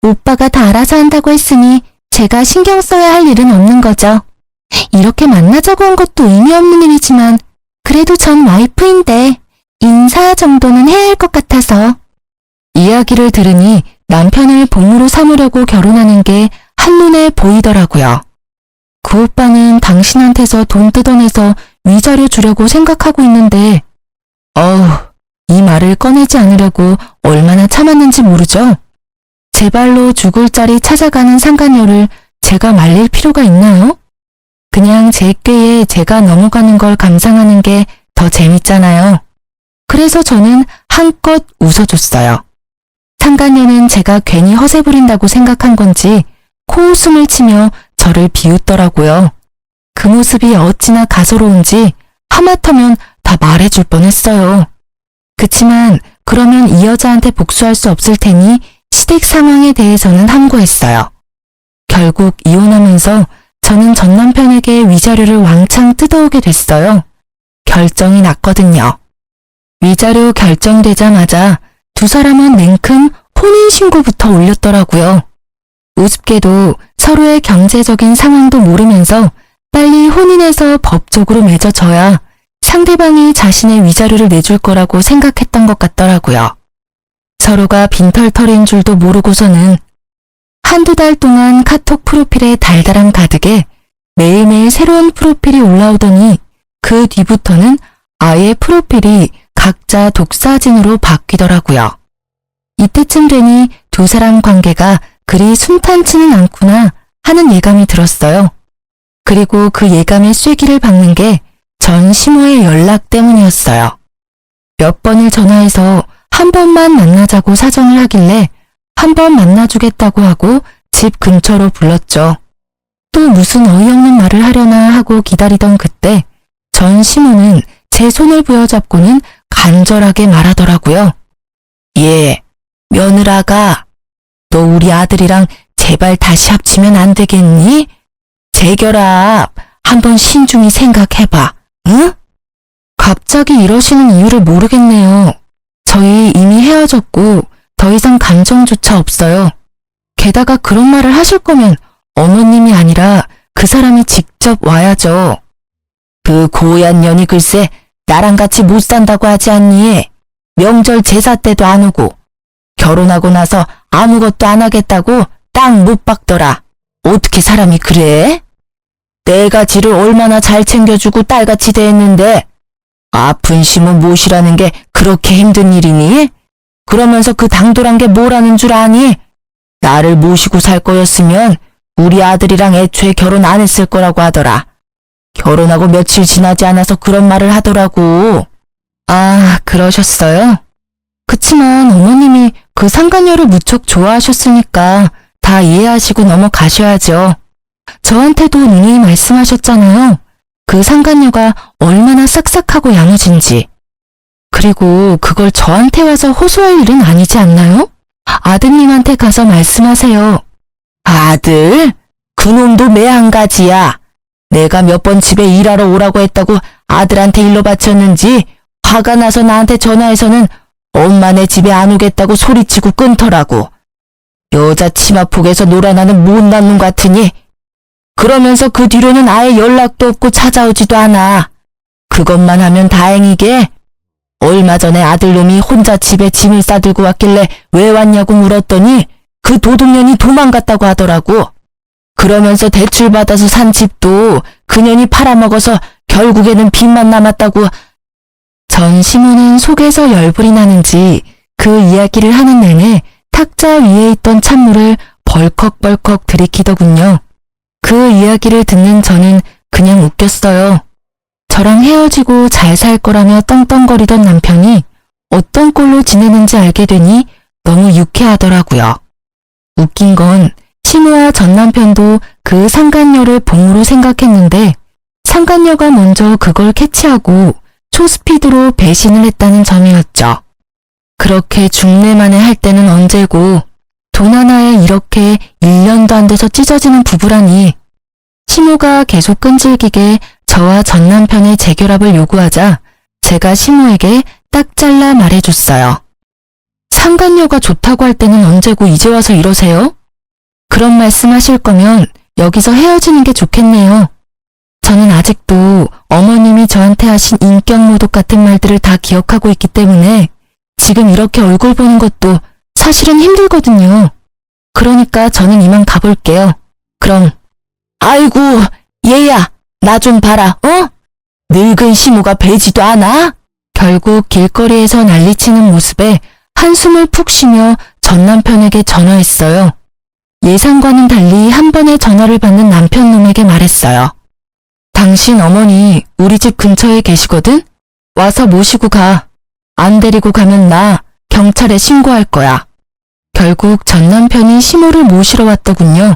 [SPEAKER 1] 오빠가 다 알아서 한다고 했으니 제가 신경 써야 할 일은 없는 거죠. 이렇게 만나자고 한 것도 의미 없는 일이지만 그래도 전 와이프인데 인사 정도는 해야 할 것 같아서. 이야기를 들으니 남편을 복무로 삼으려고 결혼하는 게 한눈에 보이더라고요. 그 오빠는 당신한테서 돈 뜯어내서 위자료 주려고 생각하고 있는데 이 말을 꺼내지 않으려고 얼마나 참았는지 모르죠? 제 발로 죽을 자리 찾아가는 상간녀를 제가 말릴 필요가 있나요? 그냥 제 꾀에 제가 넘어가는 걸 감상하는 게 더 재밌잖아요. 그래서 저는 한껏 웃어줬어요. 상간녀는 제가 괜히 허세 부린다고 생각한 건지 코웃음을 치며 저를 비웃더라고요. 그 모습이 어찌나 가소로운지 하마터면 다 말해줄 뻔했어요. 그치만 그러면 이 여자한테 복수할 수 없을 테니 시댁 상황에 대해서는 함구했어요. 결국 이혼하면서 저는 전 남편에게 위자료를 왕창 뜯어오게 됐어요. 결정이 났거든요. 위자료 결정되자마자 두 사람은 냉큼 혼인신고부터 올렸더라고요. 우습게도 서로의 경제적인 상황도 모르면서 빨리 혼인해서 법적으로 맺어져야 상대방이 자신의 위자료를 내줄 거라고 생각했던 것 같더라고요. 서로가 빈털털인 줄도 모르고서는 한두 달 동안 카톡 프로필에 달달함 가득에 매일매일 새로운 프로필이 올라오더니 그 뒤부터는 아예 프로필이 각자 독사진으로 바뀌더라고요. 이때쯤 되니 두 사람 관계가 그리 순탄치는 않구나 하는 예감이 들었어요. 그리고 그 예감의 쐐기를 박는 게 전 시모의 연락 때문이었어요. 몇 번을 전화해서 한 번만 만나자고 사정을 하길래 한 번 만나주겠다고 하고 집 근처로 불렀죠. 또 무슨 어이없는 말을 하려나 하고 기다리던 그때 전 시모는 제 손을 부여잡고는 간절하게 말하더라고요. 예, 며느라가 너 우리 아들이랑 제발 다시 합치면 안 되겠니? 재결합 한번 신중히 생각해봐, 응? 갑자기 이러시는 이유를 모르겠네요. 저희 이미 헤어졌고 더 이상 감정조차 없어요. 게다가 그런 말을 하실 거면 어머님이 아니라 그 사람이 직접 와야죠. 그 고얀 년이 글쎄 나랑 같이 못 산다고 하지 않니? 명절 제사 때도 안 오고 결혼하고 나서 아무것도 안 하겠다고 땅 못 박더라. 어떻게 사람이 그래? 내가 지를 얼마나 잘 챙겨주고 딸같이 대했는데 아픈 시모 모시라는 게 그렇게 힘든 일이니? 그러면서 그 당돌한 게 뭐라는 줄 아니? 나를 모시고 살 거였으면 우리 아들이랑 애초에 결혼 안 했을 거라고 하더라. 결혼하고 며칠 지나지 않아서 그런 말을 하더라고. 아, 그러셨어요? 그치만 어머님이 그 상간녀를 무척 좋아하셨으니까 다 이해하시고 넘어가셔야죠. 저한테도 누님이 말씀하셨잖아요. 그 상간녀가 얼마나 싹싹하고 야무진지. 그리고 그걸 저한테 와서 호소할 일은 아니지 않나요? 아드님한테 가서 말씀하세요. 아들? 그놈도 매한가지야. 내가 몇 번 집에 일하러 오라고 했다고 아들한테 일로 바쳤는지 화가 나서 나한테 전화해서는 엄마네 집에 안 오겠다고 소리치고 끊더라고. 여자 치마폭에서 놀아나는 못난 놈 같으니. 그러면서 그 뒤로는 아예 연락도 없고 찾아오지도 않아. 그것만 하면 다행이게. 얼마 전에 아들놈이 혼자 집에 짐을 싸들고 왔길래 왜 왔냐고 물었더니 그 도둑년이 도망갔다고 하더라고. 그러면서 대출받아서 산 집도 그년이 팔아먹어서 결국에는 빚만 남았다고. 전 시모는 속에서 열불이 나는지 그 이야기를 하는 내내 탁자 위에 있던 찬물을 벌컥벌컥 들이키더군요. 그 이야기를 듣는 저는 그냥 웃겼어요. 저랑 헤어지고 잘 살 거라며 떵떵거리던 남편이 어떤 꼴로 지내는지 알게 되니 너무 유쾌하더라고요. 웃긴 건 시모와 전 남편도 그 상간녀를 봉으로 생각했는데 상간녀가 먼저 그걸 캐치하고 초스피드로 배신을 했다는 점이었죠. 그렇게 중내만에 할 때는 언제고 돈 하나에 이렇게 1년도 안 돼서 찢어지는 부부라니. 시모가 계속 끈질기게 저와 전 남편의 재결합을 요구하자 제가 시모에게 딱 잘라 말해줬어요. 상간녀가 좋다고 할 때는 언제고 이제 와서 이러세요? 그런 말씀하실 거면 여기서 헤어지는 게 좋겠네요. 저는 아직도 어머님이 저한테 하신 인격 모독 같은 말들을 다 기억하고 있기 때문에 지금 이렇게 얼굴 보는 것도 사실은 힘들거든요. 그러니까 저는 이만 가볼게요. 그럼. 아이고, 얘야, 나 좀 봐라, 어? 늙은 시모가 배지도 않아? 결국 길거리에서 난리치는 모습에 한숨을 푹 쉬며 전 남편에게 전화했어요. 예상과는 달리 한 번에 전화를 받는 남편 놈에게 말했어요. 당신 어머니 우리 집 근처에 계시거든? 와서 모시고 가. 안 데리고 가면 나 경찰에 신고할 거야. 결국 전 남편이 시모를 모시러 왔더군요.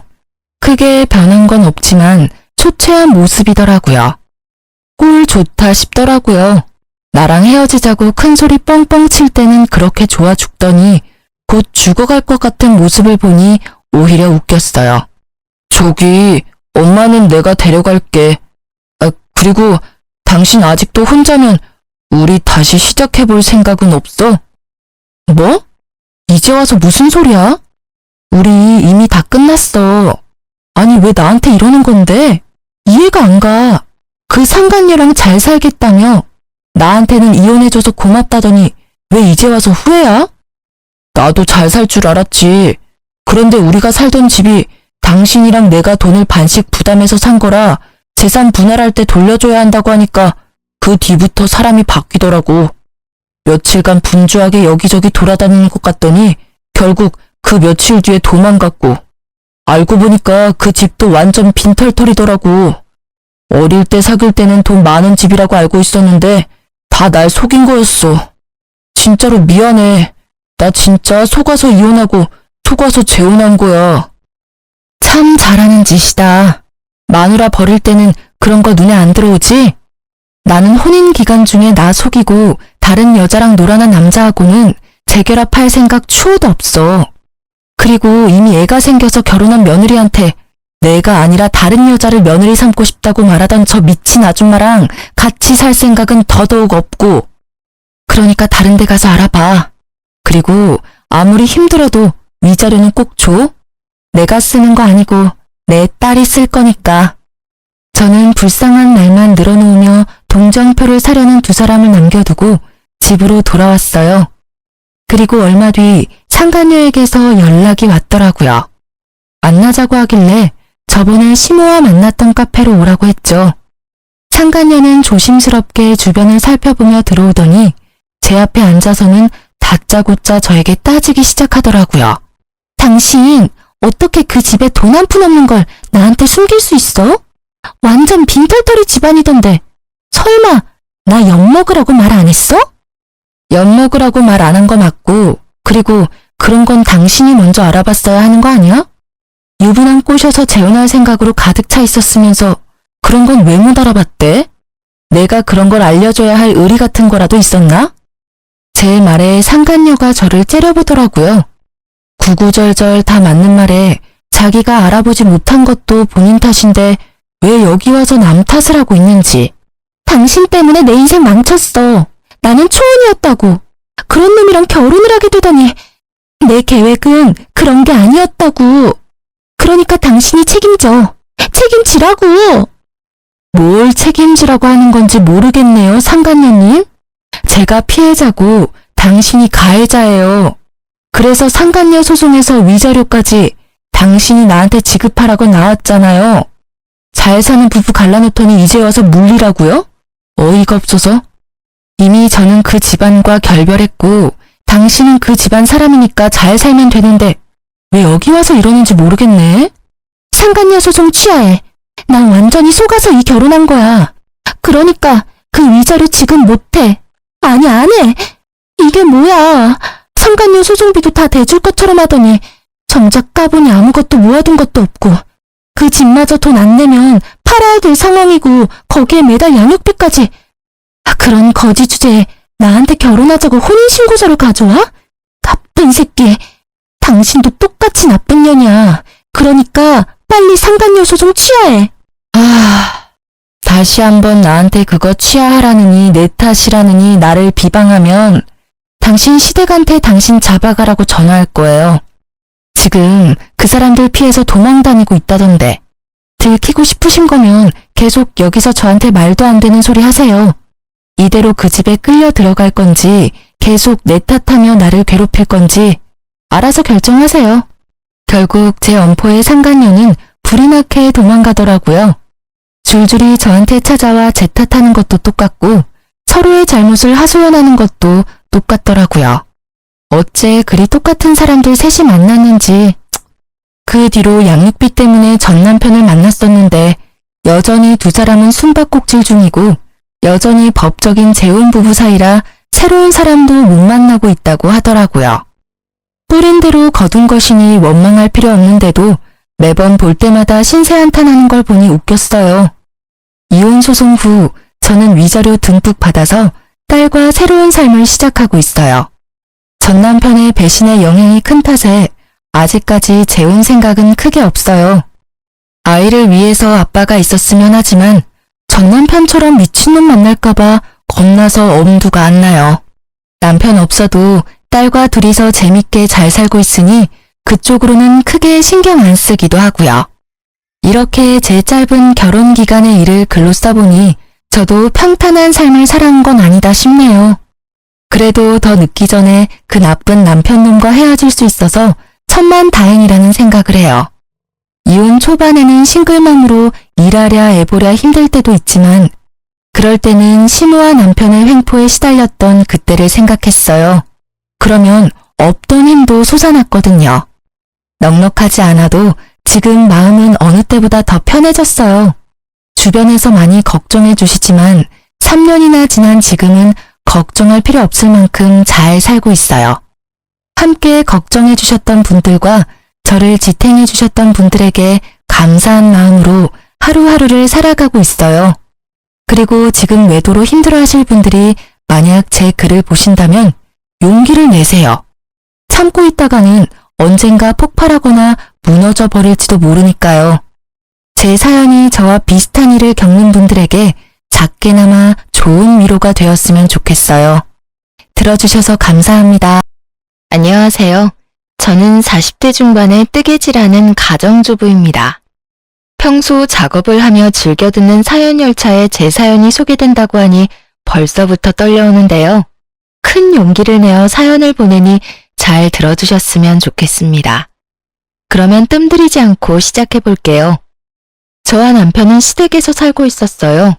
[SPEAKER 1] 크게 변한 건 없지만 초췌한 모습이더라고요. 꼴 좋다 싶더라고요. 나랑 헤어지자고 큰소리 뻥뻥 칠 때는 그렇게 좋아 죽더니 곧 죽어갈 것 같은 모습을 보니 오히려 웃겼어요. 저기, 엄마는 내가 데려갈게. 그리고 당신 아직도 혼자면 우리 다시 시작해볼 생각은 없어? 뭐? 이제 와서 무슨 소리야? 우리 이미 다 끝났어. 아니 왜 나한테 이러는 건데? 이해가 안 가. 그 상간녀랑 잘 살겠다며 나한테는 이혼해줘서 고맙다더니 왜 이제 와서 후회야? 나도 잘 살 줄 알았지. 그런데 우리가 살던 집이 당신이랑 내가 돈을 반씩 부담해서 산 거라 재산 분할할 때 돌려줘야 한다고 하니까 그 뒤부터 사람이 바뀌더라고. 며칠간 분주하게 여기저기 돌아다니는 것 같더니 결국 그 며칠 뒤에 도망갔고 알고 보니까 그 집도 완전 빈털털이더라고. 어릴 때 사귈 때는 돈 많은 집이라고 알고 있었는데 다 날 속인 거였어. 진짜로 미안해. 나 진짜 속아서 이혼하고 속아서 재혼한 거야. 참 잘하는 짓이다. 마누라 버릴 때는 그런 거 눈에 안 들어오지? 나는 혼인 기간 중에 나 속이고 다른 여자랑 놀아난 남자하고는 재결합할 생각 추호도 없어. 그리고 이미 애가 생겨서 결혼한 며느리한테 내가 아니라 다른 여자를 며느리 삼고 싶다고 말하던 저 미친 아줌마랑 같이 살 생각은 더더욱 없고. 그러니까 다른 데 가서 알아봐. 그리고 아무리 힘들어도 위자료는 꼭 줘. 내가 쓰는 거 아니고 내 딸이 쓸 거니까. 저는 불쌍한 날만 늘어놓으며 동정표를 사려는 두 사람을 남겨두고 집으로 돌아왔어요. 그리고 얼마 뒤 상간녀에게서 연락이 왔더라고요. 만나자고 하길래 저번에 시모와 만났던 카페로 오라고 했죠. 상간녀는 조심스럽게 주변을 살펴보며 들어오더니 제 앞에 앉아서는 다짜고짜 저에게 따지기 시작하더라고요. 당신 어떻게 그 집에 돈 한 푼 없는 걸 나한테 숨길 수 있어? 완전 빈털터리 집안이던데 설마 나 엿먹으라고 말 안 했어? 엿먹으라고 말 안 한 거 맞고 그리고 그런 건 당신이 먼저 알아봤어야 하는 거 아니야? 유부남 꼬셔서 재혼할 생각으로 가득 차 있었으면서 그런 건 왜 못 알아봤대? 내가 그런 걸 알려줘야 할 의리 같은 거라도 있었나? 제 말에 상간녀가 저를 째려보더라고요. 구구절절 다 맞는 말에 자기가 알아보지 못한 것도 본인 탓인데 왜 여기 와서 남 탓을 하고 있는지. 당신 때문에 내 인생 망쳤어. 나는 초혼이었다고. 그런 놈이랑 결혼을 하게 되다니. 내 계획은 그런 게 아니었다고. 그러니까 당신이 책임져. 책임지라고. 뭘 책임지라고 하는 건지 모르겠네요, 상간녀님. 제가 피해자고 당신이 가해자예요. 그래서 상간녀 소송에서 위자료까지 당신이 나한테 지급하라고 나왔잖아요. 잘 사는 부부 갈라놓더니 이제 와서 물리라고요? 어이가 없어서. 이미 저는 그 집안과 결별했고 당신은 그 집안 사람이니까 잘 살면 되는데 왜 여기 와서 이러는지 모르겠네. 상간녀 소송 취하해. 난 완전히 속아서 이 결혼한 거야. 그러니까 그 위자료 지급 못해. 아니 안 해. 이게 뭐야. 상간녀 소송비도 다 대줄 것처럼 하더니 정작 까보니 아무것도 모아둔 것도 없고 그 집마저 돈 안 내면 팔아야 될 상황이고 거기에 매달 양육비까지. 그런 거지 주제에 나한테 결혼하자고 혼인신고서를 가져와? 나쁜 새끼. 당신도 똑같이 나쁜 년이야. 그러니까 빨리 상간녀 소송 취하해. 다시 한번 나한테 그거 취하하라느니 내 탓이라느니 나를 비방하면 당신 시댁한테 당신 잡아가라고 전화할 거예요. 지금 그 사람들 피해서 도망 다니고 있다던데. 들키고 싶으신 거면 계속 여기서 저한테 말도 안 되는 소리 하세요. 이대로 그 집에 끌려 들어갈 건지 계속 내 탓하며 나를 괴롭힐 건지 알아서 결정하세요. 결국 제 엄포의 상간녀는 불이 나게 도망가더라고요. 줄줄이 저한테 찾아와 제 탓하는 것도 똑같고 서로의 잘못을 하소연하는 것도 똑같더라고요. 어째 그리 똑같은 사람들 셋이 만났는지. 그 뒤로 양육비 때문에 전 남편을 만났었는데 여전히 두 사람은 숨바꼭질 중이고 여전히 법적인 재혼 부부 사이라 새로운 사람도 못 만나고 있다고 하더라고요. 뿌린 대로 거둔 것이니 원망할 필요 없는데도 매번 볼 때마다 신세한탄하는 걸 보니 웃겼어요. 이혼 소송 후 저는 위자료 듬뿍 받아서 딸과 새로운 삶을 시작하고 있어요. 전 남편의 배신의 영향이 큰 탓에 아직까지 재혼 생각은 크게 없어요. 아이를 위해서 아빠가 있었으면 하지만 전 남편처럼 미친놈 만날까봐 겁나서 엄두가 안 나요. 남편 없어도 딸과 둘이서 재밌게 잘 살고 있으니 그쪽으로는 크게 신경 안 쓰기도 하고요. 이렇게 제 짧은 결혼 기간의 일을 글로 써보니 저도 평탄한 삶을 살아온 건 아니다 싶네요. 그래도 더 늦기 전에 그 나쁜 남편놈과 헤어질 수 있어서 천만다행이라는 생각을 해요. 이혼 초반에는 싱글맘으로 일하랴 애보랴 힘들 때도 있지만 그럴 때는 심우와 남편의 횡포에 시달렸던 그때를 생각했어요. 그러면 없던 힘도 솟아났거든요. 넉넉하지 않아도 지금 마음은 어느 때보다 더 편해졌어요. 주변에서 많이 걱정해 주시지만 3년이나 지난 지금은 걱정할 필요 없을 만큼 잘 살고 있어요. 함께 걱정해 주셨던 분들과 저를 지탱해 주셨던 분들에게 감사한 마음으로 하루하루를 살아가고 있어요. 그리고 지금 외도로 힘들어 하실 분들이 만약 제 글을 보신다면 용기를 내세요. 참고 있다가는 언젠가 폭발하거나 무너져 버릴지도 모르니까요. 제 사연이 저와 비슷한 일을 겪는 분들에게 작게나마 좋은 위로가 되었으면 좋겠어요. 들어주셔서 감사합니다. 안녕하세요. 저는 40대 중반의 뜨개질하는 가정주부입니다. 평소 작업을 하며 즐겨 듣는 사연 열차에 제 사연이 소개된다고 하니 벌써부터 떨려오는데요. 큰 용기를 내어 사연을 보내니 잘 들어주셨으면 좋겠습니다. 그러면 뜸들이지 않고 시작해 볼게요. 저와 남편은 시댁에서 살고 있었어요.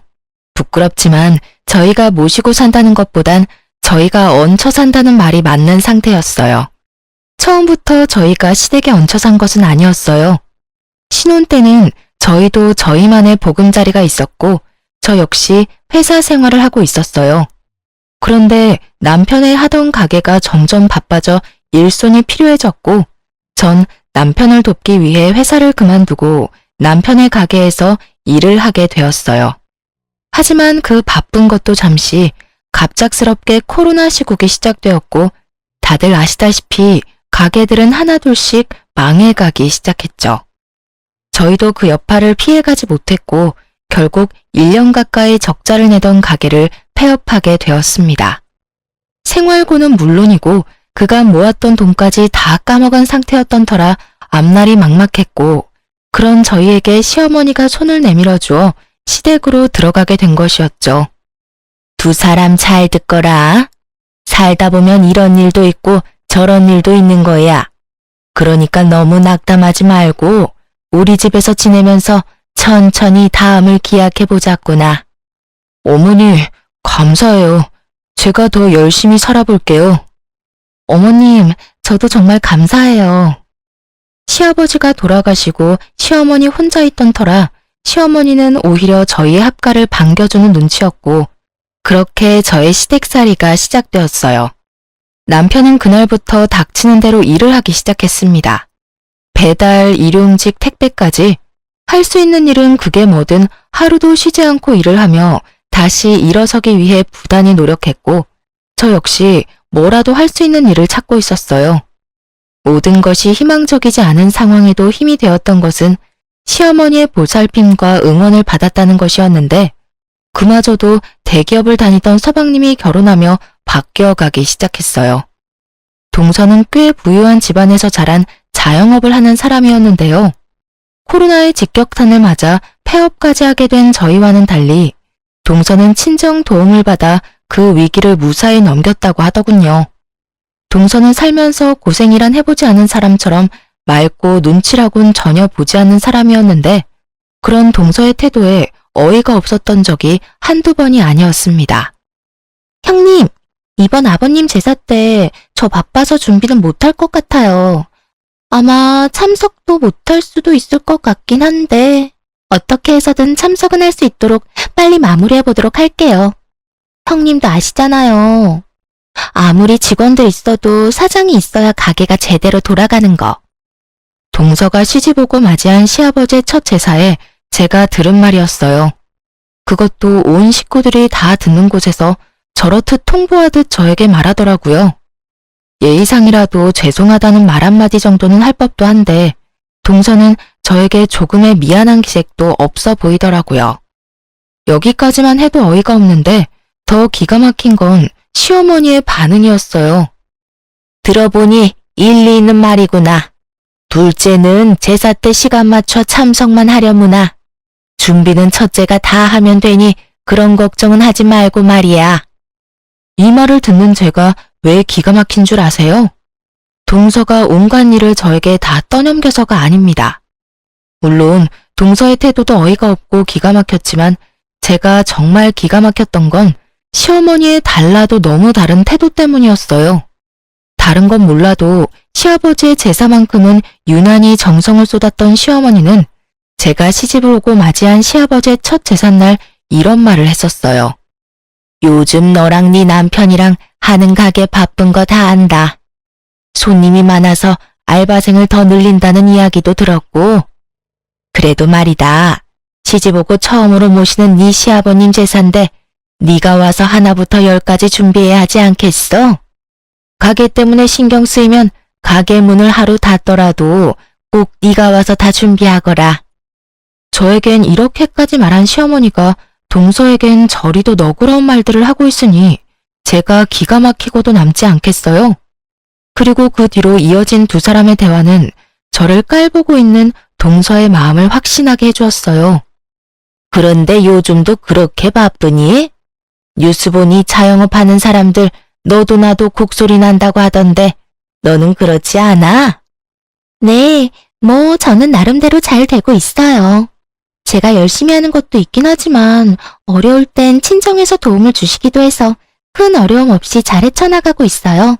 [SPEAKER 1] 부끄럽지만 저희가 모시고 산다는 것보단 저희가 얹혀 산다는 말이 맞는 상태였어요. 처음부터 저희가 시댁에 얹혀 산 것은 아니었어요. 신혼 때는 저희도 저희만의 보금자리가 있었고 저 역시 회사 생활을 하고 있었어요. 그런데 남편의 하던 가게가 점점 바빠져 일손이 필요해졌고 전 남편을 돕기 위해 회사를 그만두고 남편의 가게에서 일을 하게 되었어요. 하지만 그 바쁜 것도 잠시 갑작스럽게 코로나 시국이 시작되었고 다들 아시다시피 가게들은 하나둘씩 망해가기 시작했죠. 저희도 그 여파를 피해가지 못했고 결국 1년 가까이 적자를 내던 가게를 폐업하게 되었습니다. 생활고는 물론이고 그간 모았던 돈까지 다 까먹은 상태였던 터라 앞날이 막막했고 그런 저희에게 시어머니가 손을 내밀어 주어 시댁으로 들어가게 된 것이었죠. 두 사람 잘 듣거라. 살다 보면 이런 일도 있고 저런 일도 있는 거야. 그러니까 너무 낙담하지 말고 우리 집에서 지내면서 천천히 다음을 기약해 보자꾸나. 어머니, 감사해요. 제가 더 열심히 살아볼게요. 어머님, 저도 정말 감사해요. 시아버지가 돌아가시고 시어머니 혼자 있던 터라 시어머니는 오히려 저희의 합가를 반겨주는 눈치였고 그렇게 저의 시댁살이가 시작되었어요. 남편은 그날부터 닥치는 대로 일을 하기 시작했습니다. 배달, 일용직, 택배까지 할 수 있는 일은 그게 뭐든 하루도 쉬지 않고 일을 하며 다시 일어서기 위해 부단히 노력했고 저 역시 뭐라도 할 수 있는 일을 찾고 있었어요. 모든 것이 희망적이지 않은 상황에도 힘이 되었던 것은 시어머니의 보살핌과 응원을 받았다는 것이었는데 그마저도 대기업을 다니던 서방님이 결혼하며 바뀌어가기 시작했어요. 동서는 꽤 부유한 집안에서 자란 자영업을 하는 사람이었는데요. 코로나의 직격탄을 맞아 폐업까지 하게 된 저희와는 달리 동서는 친정 도움을 받아 그 위기를 무사히 넘겼다고 하더군요. 동서는 살면서 고생이란 해보지 않은 사람처럼 맑고 눈치라곤 전혀 보지 않는 사람이었는데 그런 동서의 태도에 어이가 없었던 적이 한두 번이 아니었습니다. 형님, 이번 아버님 제사 때 저 바빠서 준비는 못할 것 같아요. 아마 참석도 못할 수도 있을 것 같긴 한데 어떻게 해서든 참석은 할 수 있도록 빨리 마무리해보도록 할게요. 형님도 아시잖아요. 아무리 직원들 있어도 사장이 있어야 가게가 제대로 돌아가는 거. 동서가 시집오고 맞이한 시아버지의 첫 제사에 제가 들은 말이었어요. 그것도 온 식구들이 다 듣는 곳에서 저렇듯 통보하듯 저에게 말하더라고요. 예의상이라도 죄송하다는 말 한마디 정도는 할 법도 한데 동서는 저에게 조금의 미안한 기색도 없어 보이더라고요. 여기까지만 해도 어이가 없는데 더 기가 막힌 건 시어머니의 반응이었어요. 들어보니 일리 있는 말이구나. 둘째는 제사 때 시간 맞춰 참석만 하려무나. 준비는 첫째가 다 하면 되니 그런 걱정은 하지 말고 말이야. 이 말을 듣는 제가 왜 기가 막힌 줄 아세요? 동서가 온갖 일을 저에게 다 떠넘겨서가 아닙니다. 물론 동서의 태도도 어이가 없고 기가 막혔지만 제가 정말 기가 막혔던 건 시어머니의 달라도 너무 다른 태도 때문이었어요. 다른 건 몰라도 시아버지의 제사만큼은 유난히 정성을 쏟았던 시어머니는 제가 시집을 오고 맞이한 시아버지의 첫 제삿날 이런 말을 했었어요. 요즘 너랑 네 남편이랑 하는 가게 바쁜 거 다 안다. 손님이 많아서 알바생을 더 늘린다는 이야기도 들었고 그래도 말이다. 시집오고 처음으로 모시는 네 시아버님 제사인데 네가 와서 하나부터 열까지 준비해야 하지 않겠어? 가게 때문에 신경 쓰이면 가게 문을 하루 닫더라도 꼭 네가 와서 다 준비하거라. 저에겐 이렇게까지 말한 시어머니가 동서에겐 저리도 너그러운 말들을 하고 있으니 제가 기가 막히고도 남지 않겠어요? 그리고 그 뒤로 이어진 두 사람의 대화는 저를 깔보고 있는 동서의 마음을 확신하게 해주었어요. 그런데 요즘도 그렇게 바쁘니? 뉴스 보니 자영업하는 사람들 너도 나도 곡소리 난다고 하던데 너는 그렇지 않아? 네, 뭐 저는 나름대로 잘 되고 있어요. 제가 열심히 하는 것도 있긴 하지만 어려울 땐 친정에서 도움을 주시기도 해서 큰 어려움 없이 잘 헤쳐나가고 있어요.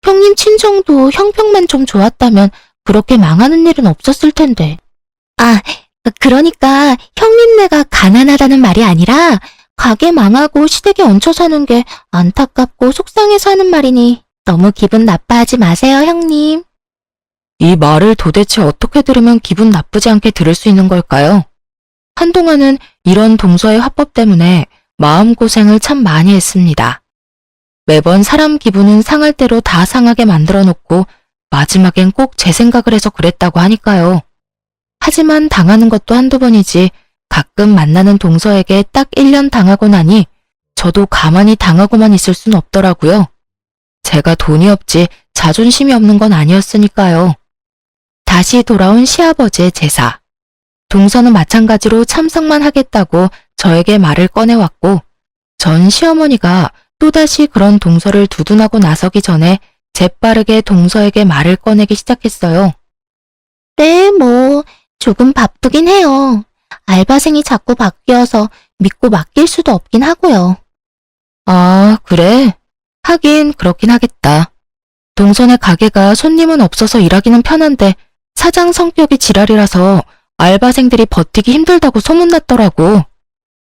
[SPEAKER 1] 형님 친정도 형편만 좀 좋았다면 그렇게 망하는 일은 없었을 텐데. 아,
[SPEAKER 2] 그러니까 형님네가 가난하다는 말이 아니라 가게 망하고 시댁에 얹혀 사는 게 안타깝고 속상해서 하는 말이니 너무 기분 나빠하지 마세요, 형님.
[SPEAKER 1] 이 말을 도대체 어떻게 들으면 기분 나쁘지 않게 들을 수 있는 걸까요? 한동안은 이런 동서의 화법 때문에 마음고생을 참 많이 했습니다. 매번 사람 기분은 상할 대로 다 상하게 만들어 놓고 마지막엔 꼭 제 생각을 해서 그랬다고 하니까요. 하지만 당하는 것도 한두 번이지 가끔 만나는 동서에게 딱 1년 당하고 나니 저도 가만히 당하고만 있을 순 없더라고요. 제가 돈이 없지 자존심이 없는 건 아니었으니까요. 다시 돌아온 시아버지의 제사. 동서는 마찬가지로 참석만 하겠다고 저에게 말을 꺼내왔고 전 시어머니가 또다시 그런 동서를 두둔하고 나서기 전에 재빠르게 동서에게 말을 꺼내기 시작했어요.
[SPEAKER 2] 네, 조금 바쁘긴 해요. 알바생이 자꾸 바뀌어서 믿고 맡길 수도 없긴 하고요.
[SPEAKER 1] 아, 그래? 하긴 그렇긴 하겠다. 동선의 가게가 손님은 없어서 일하기는 편한데 사장 성격이 지랄이라서 알바생들이 버티기 힘들다고 소문났더라고.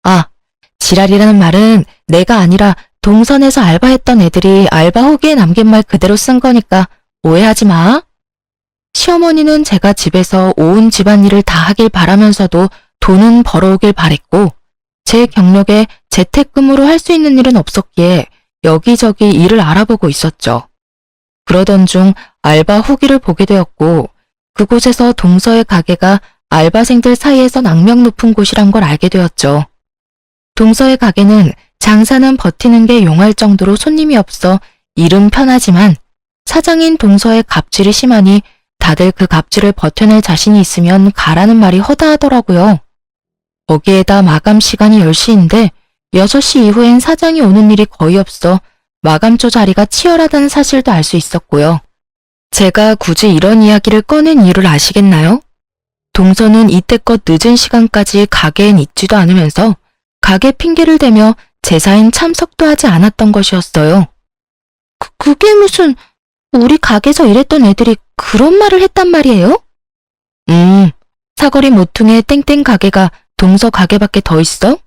[SPEAKER 1] 아, 지랄이라는 말은 내가 아니라 동선에서 알바했던 애들이 알바 후기에 남긴 말 그대로 쓴 거니까 오해하지 마. 시어머니는 제가 집에서 온 집안일을 다 하길 바라면서도 돈은 벌어오길 바랬고 제 경력에 재택근무로 할 수 있는 일은 없었기에 여기저기 일을 알아보고 있었죠. 그러던 중 알바 후기를 보게 되었고 그곳에서 동서의 가게가 알바생들 사이에선 악명 높은 곳이란 걸 알게 되었죠. 동서의 가게는 장사는 버티는 게 용할 정도로 손님이 없어 일은 편하지만 사장인 동서의 갑질이 심하니 다들 그 갑질을 버텨낼 자신이 있으면 가라는 말이 허다하더라고요. 거기에다 마감 시간이 10시인데 6시 이후엔 사장이 오는 일이 거의 없어 마감조 자리가 치열하다는 사실도 알 수 있었고요. 제가 굳이 이런 이야기를 꺼낸 이유를 아시겠나요? 동서는 이때껏 늦은 시간까지 가게엔 있지도 않으면서 가게 핑계를 대며 제사엔 참석도 하지 않았던 것이었어요.
[SPEAKER 2] 그게 무슨 우리 가게에서 일했던 애들이 그런 말을 했단 말이에요?
[SPEAKER 1] 사거리 모퉁이에 땡땡 가게가 동서 가게밖에 더 있어?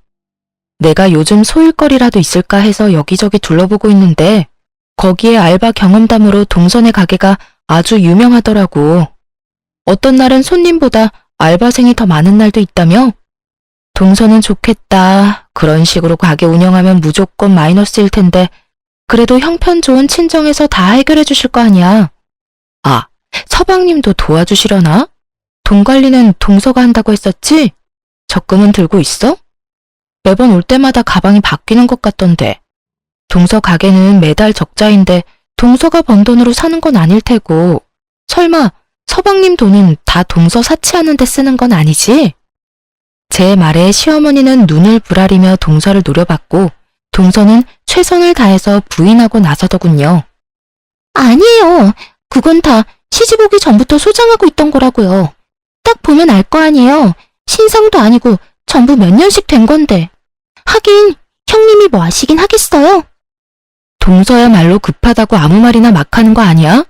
[SPEAKER 1] 내가 요즘 소일거리라도 있을까 해서 여기저기 둘러보고 있는데 거기에 알바 경험담으로 동선의 가게가 아주 유명하더라고. 어떤 날은 손님보다 알바생이 더 많은 날도 있다며? 동서는 좋겠다. 그런 식으로 가게 운영하면 무조건 마이너스일 텐데 그래도 형편 좋은 친정에서 다 해결해 주실 거 아니야. 아, 서방님도 도와주시려나? 돈 관리는 동서가 한다고 했었지? 적금은 들고 있어? 매번 올 때마다 가방이 바뀌는 것 같던데. 동서 가게는 매달 적자인데 동서가 번 돈으로 사는 건 아닐 테고 설마 서방님 돈은 다 동서 사치하는 데 쓰는 건 아니지? 제 말에 시어머니는 눈을 부라리며 동서를 노려봤고 동서는 최선을 다해서 부인하고 나서더군요.
[SPEAKER 2] 아니에요. 그건 다 시집 오기 전부터 소장하고 있던 거라고요. 딱 보면 알 거 아니에요. 신상도 아니고 전부 몇 년씩 된 건데. 하긴 형님이 뭐 아시긴 하겠어요?
[SPEAKER 1] 동서야말로 급하다고 아무 말이나 막 하는 거 아니야?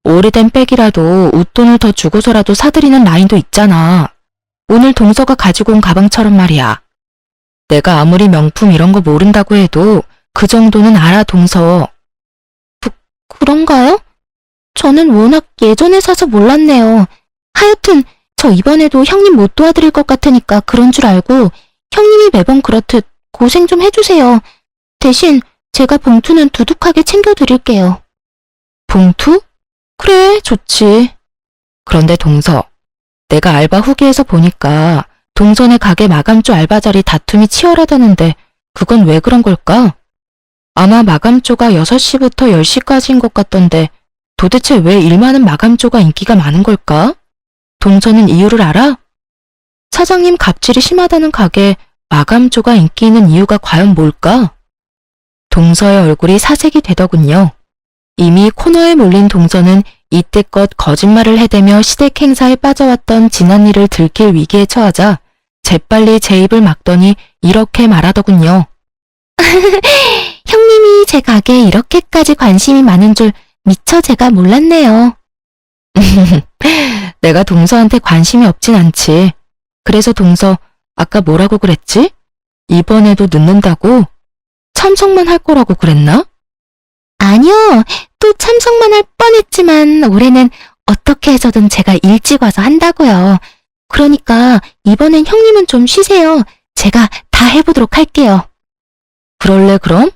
[SPEAKER 1] 오래된 백이라도 웃돈을 더 주고서라도 사들이는 라인도 있잖아. 오늘 동서가 가지고 온 가방처럼 말이야. 내가 아무리 명품 이런 거 모른다고 해도 그 정도는 알아, 동서.
[SPEAKER 2] 그런가요? 저는 워낙 예전에 사서 몰랐네요. 하여튼 저 이번에도 형님 못 도와드릴 것 같으니까 그런 줄 알고 형님이 매번 그렇듯 고생 좀 해주세요. 대신 제가 봉투는 두둑하게 챙겨드릴게요.
[SPEAKER 1] 봉투? 그래, 좋지. 그런데 동서, 내가 알바 후기에서 보니까 동선의 가게 마감조 알바 자리 다툼이 치열하다는데 그건 왜 그런 걸까? 아마 마감조가 6시부터 10시까지인 것 같던데 도대체 왜 일 많은 마감조가 인기가 많은 걸까? 동서는 이유를 알아? 사장님 갑질이 심하다는 가게에 마감조가 인기 있는 이유가 과연 뭘까? 동서의 얼굴이 사색이 되더군요. 이미 코너에 몰린 동서는 이때껏 거짓말을 해대며 시댁 행사에 빠져왔던 지난 일을 들킬 위기에 처하자 재빨리 제 입을 막더니 이렇게 말하더군요.
[SPEAKER 2] 형님이 제 가게에 이렇게까지 관심이 많은 줄 미처 제가 몰랐네요.
[SPEAKER 1] 내가 동서한테 관심이 없진 않지. 그래서 동서, 아까 뭐라고 그랬지? 이번에도 늦는다고? 참석만 할 거라고 그랬나?
[SPEAKER 2] 아니요, 또 참석만 할 뻔했지만 올해는 어떻게 해서든 제가 일찍 와서 한다고요. 그러니까 이번엔 형님은 좀 쉬세요. 제가 다 해보도록 할게요.
[SPEAKER 1] 그럴래 그럼?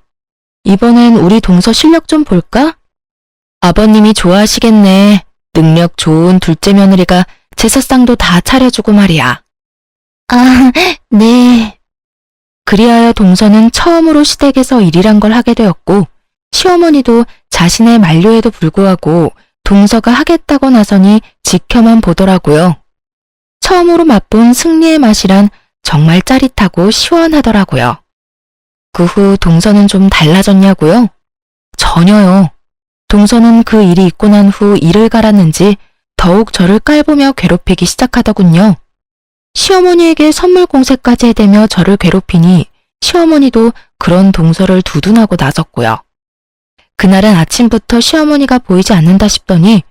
[SPEAKER 1] 이번엔 우리 동서 실력 좀 볼까? 아버님이 좋아하시겠네. 능력 좋은 둘째 며느리가 제사상도 다 차려주고 말이야.
[SPEAKER 2] 아, 네.
[SPEAKER 1] 그리하여 동서는 처음으로 시댁에서 일이란 걸 하게 되었고, 시어머니도 자신의 만료에도 불구하고 동서가 하겠다고 나서니 지켜만 보더라고요. 처음으로 맛본 승리의 맛이란 정말 짜릿하고 시원하더라고요. 그 후 동서는 좀 달라졌냐고요? 전혀요. 동서는 그 일이 있고 난 후 일을 갈았는지 더욱 저를 깔보며 괴롭히기 시작하더군요. 시어머니에게 선물 공세까지 해대며 저를 괴롭히니 시어머니도 그런 동서를 두둔하고 나섰고요. 그날은 아침부터 시어머니가 보이지 않는다 싶더니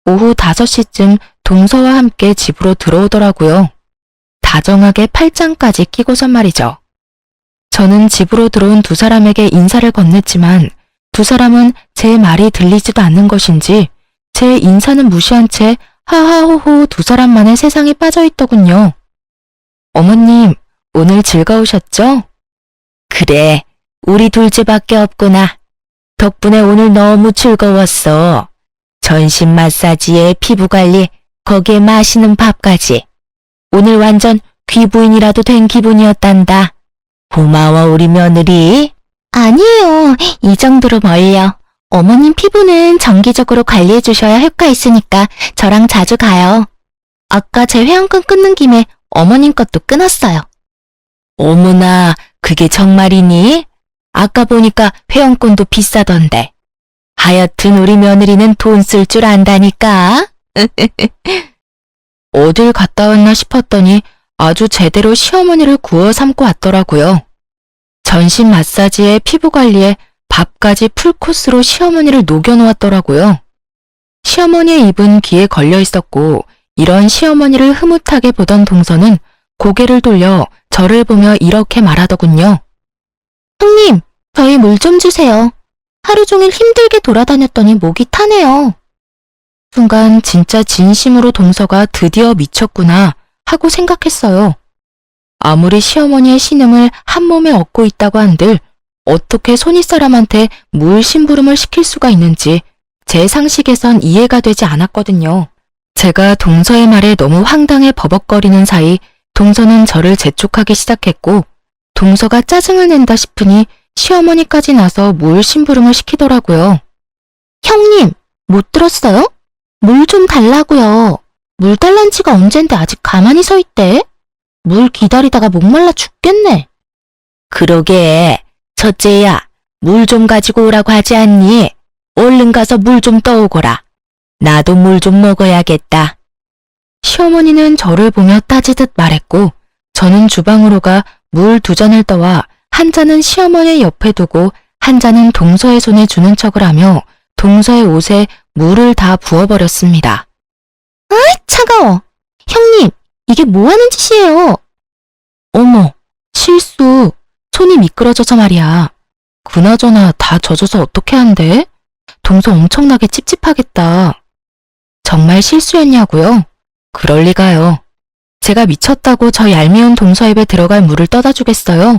[SPEAKER 1] 오후 5시쯤 동서와 함께 집으로 들어오더라고요. 다정하게 팔짱까지 끼고선 말이죠. 저는 집으로 들어온 두 사람에게 인사를 건넸지만 두 사람은 제 말이 들리지도 않는 것인지 제 인사는 무시한 채 하하호호 두 사람만의 세상에 빠져있더군요. 어머님, 오늘 즐거우셨죠? 그래, 우리 둘째밖에 없구나. 덕분에 오늘 너무 즐거웠어. 전신 마사지에 피부관리, 거기에 맛있는 밥까지. 오늘 완전 귀부인이라도 된 기분이었단다. 고마워, 우리 며느리.
[SPEAKER 2] 아니에요. 이 정도로 멀려. 어머님 피부는 정기적으로 관리해 주셔야 효과 있으니까 저랑 자주 가요. 아까 제 회원권 끊는 김에 어머님 것도 끊었어요.
[SPEAKER 1] 어머나, 그게 정말이니? 아까 보니까 회원권도 비싸던데. 하여튼 우리 며느리는 돈 쓸 줄 안다니까. 어딜 갔다 왔나 싶었더니 아주 제대로 시어머니를 구워 삼고 왔더라고요. 전신 마사지에 피부 관리에 밥까지 풀코스로 시어머니를 녹여놓았더라고요. 시어머니의 입은 귀에 걸려 있었고 이런 시어머니를 흐뭇하게 보던 동서는 고개를 돌려 저를 보며 이렇게 말하더군요.
[SPEAKER 2] 형님, 저희 물 좀 주세요. 하루 종일 힘들게 돌아다녔더니 목이 타네요.
[SPEAKER 1] 순간 진짜 진심으로 동서가 드디어 미쳤구나 하고 생각했어요. 아무리 시어머니의 신음을 한 몸에 얻고 있다고 한들 어떻게 손윗사람한테 물 심부름을 시킬 수가 있는지 제 상식에선 이해가 되지 않았거든요. 제가 동서의 말에 너무 황당해 버벅거리는 사이 동서는 저를 재촉하기 시작했고 동서가 짜증을 낸다 싶으니 시어머니까지 나서 물 심부름을 시키더라고요.
[SPEAKER 2] 형님, 못 들었어요? 물 좀 달라고요. 물 달란 지가 언젠데 아직 가만히 서 있대? 물 기다리다가 목말라 죽겠네.
[SPEAKER 1] 그러게, 첫째야, 물 좀 가지고 오라고 하지 않니? 얼른 가서 물 좀 떠오거라. 나도 물 좀 먹어야겠다. 시어머니는 저를 보며 따지듯 말했고 저는 주방으로 가 물 2잔을 떠와 한 잔은 시어머니 옆에 두고 한 잔은 동서의 손에 주는 척을 하며 동서의 옷에 물을 다 부어버렸습니다.
[SPEAKER 2] 차가워. 형님, 이게 뭐 하는 짓이에요?
[SPEAKER 1] 어머, 실수. 손이 미끄러져서 말이야. 그나저나 다 젖어서 어떻게 한대? 동서 엄청나게 찝찝하겠다. 정말 실수였냐고요? 그럴 리가요. 제가 미쳤다고 저 얄미운 동서 입에 들어갈 물을 떠다 주겠어요?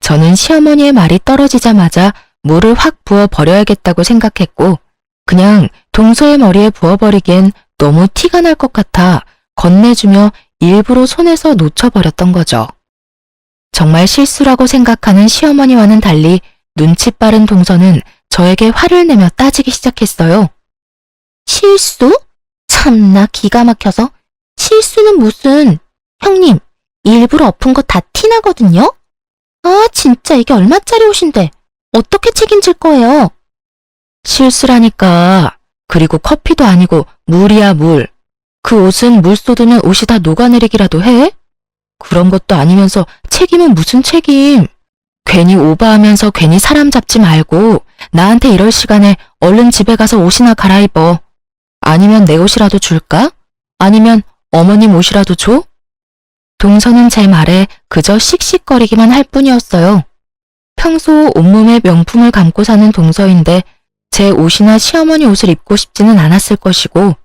[SPEAKER 1] 저는 시어머니의 말이 떨어지자마자 물을 확 부어 버려야겠다고 생각했고 그냥 동서의 머리에 부어버리기엔 너무 티가 날 것 같아 건네주며 일부러 손에서 놓쳐버렸던 거죠. 정말 실수라고 생각하는 시어머니와는 달리 눈치 빠른 동서는 저에게 화를 내며 따지기 시작했어요.
[SPEAKER 2] 실수? 참나 기가 막혀서. 실수는 무슨. 형님, 일부러 엎은 거 다 티나거든요? 아, 진짜 이게 얼마짜리 옷인데. 어떻게 책임질 거예요?
[SPEAKER 1] 실수라니까. 그리고 커피도 아니고 물이야 물. 그 옷은 물 쏟으면 옷이 다 녹아내리기라도 해? 그런 것도 아니면서 책임은 무슨 책임. 괜히 오버하면서 괜히 사람 잡지 말고 나한테 이럴 시간에 얼른 집에 가서 옷이나 갈아입어. 아니면 내 옷이라도 줄까? 아니면 어머님 옷이라도 줘? 동서는 제 말에 그저 씩씩거리기만 할 뿐이었어요. 평소 온몸에 명품을 감고 사는 동서인데 제 옷이나 시어머니 옷을 입고 싶지는 않았을 것이고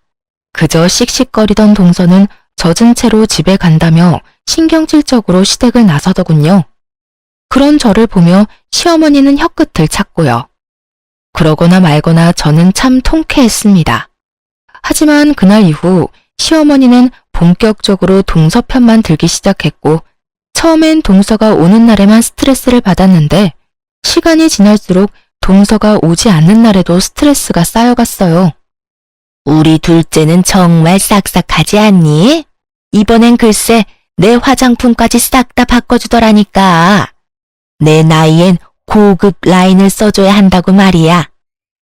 [SPEAKER 1] 그저 씩씩거리던 동서는 젖은 채로 집에 간다며 신경질적으로 시댁을 나서더군요. 그런 저를 보며 시어머니는 혀끝을 찼고요. 그러거나 말거나 저는 참 통쾌했습니다. 하지만 그날 이후 시어머니는 본격적으로 동서 편만 들기 시작했고 처음엔 동서가 오는 날에만 스트레스를 받았는데 시간이 지날수록 동서가 오지 않는 날에도 스트레스가 쌓여갔어요. 우리 둘째는 정말 싹싹하지 않니? 이번엔 글쎄 내 화장품까지 싹 다 바꿔주더라니까. 내 나이엔 고급 라인을 써줘야 한다고 말이야.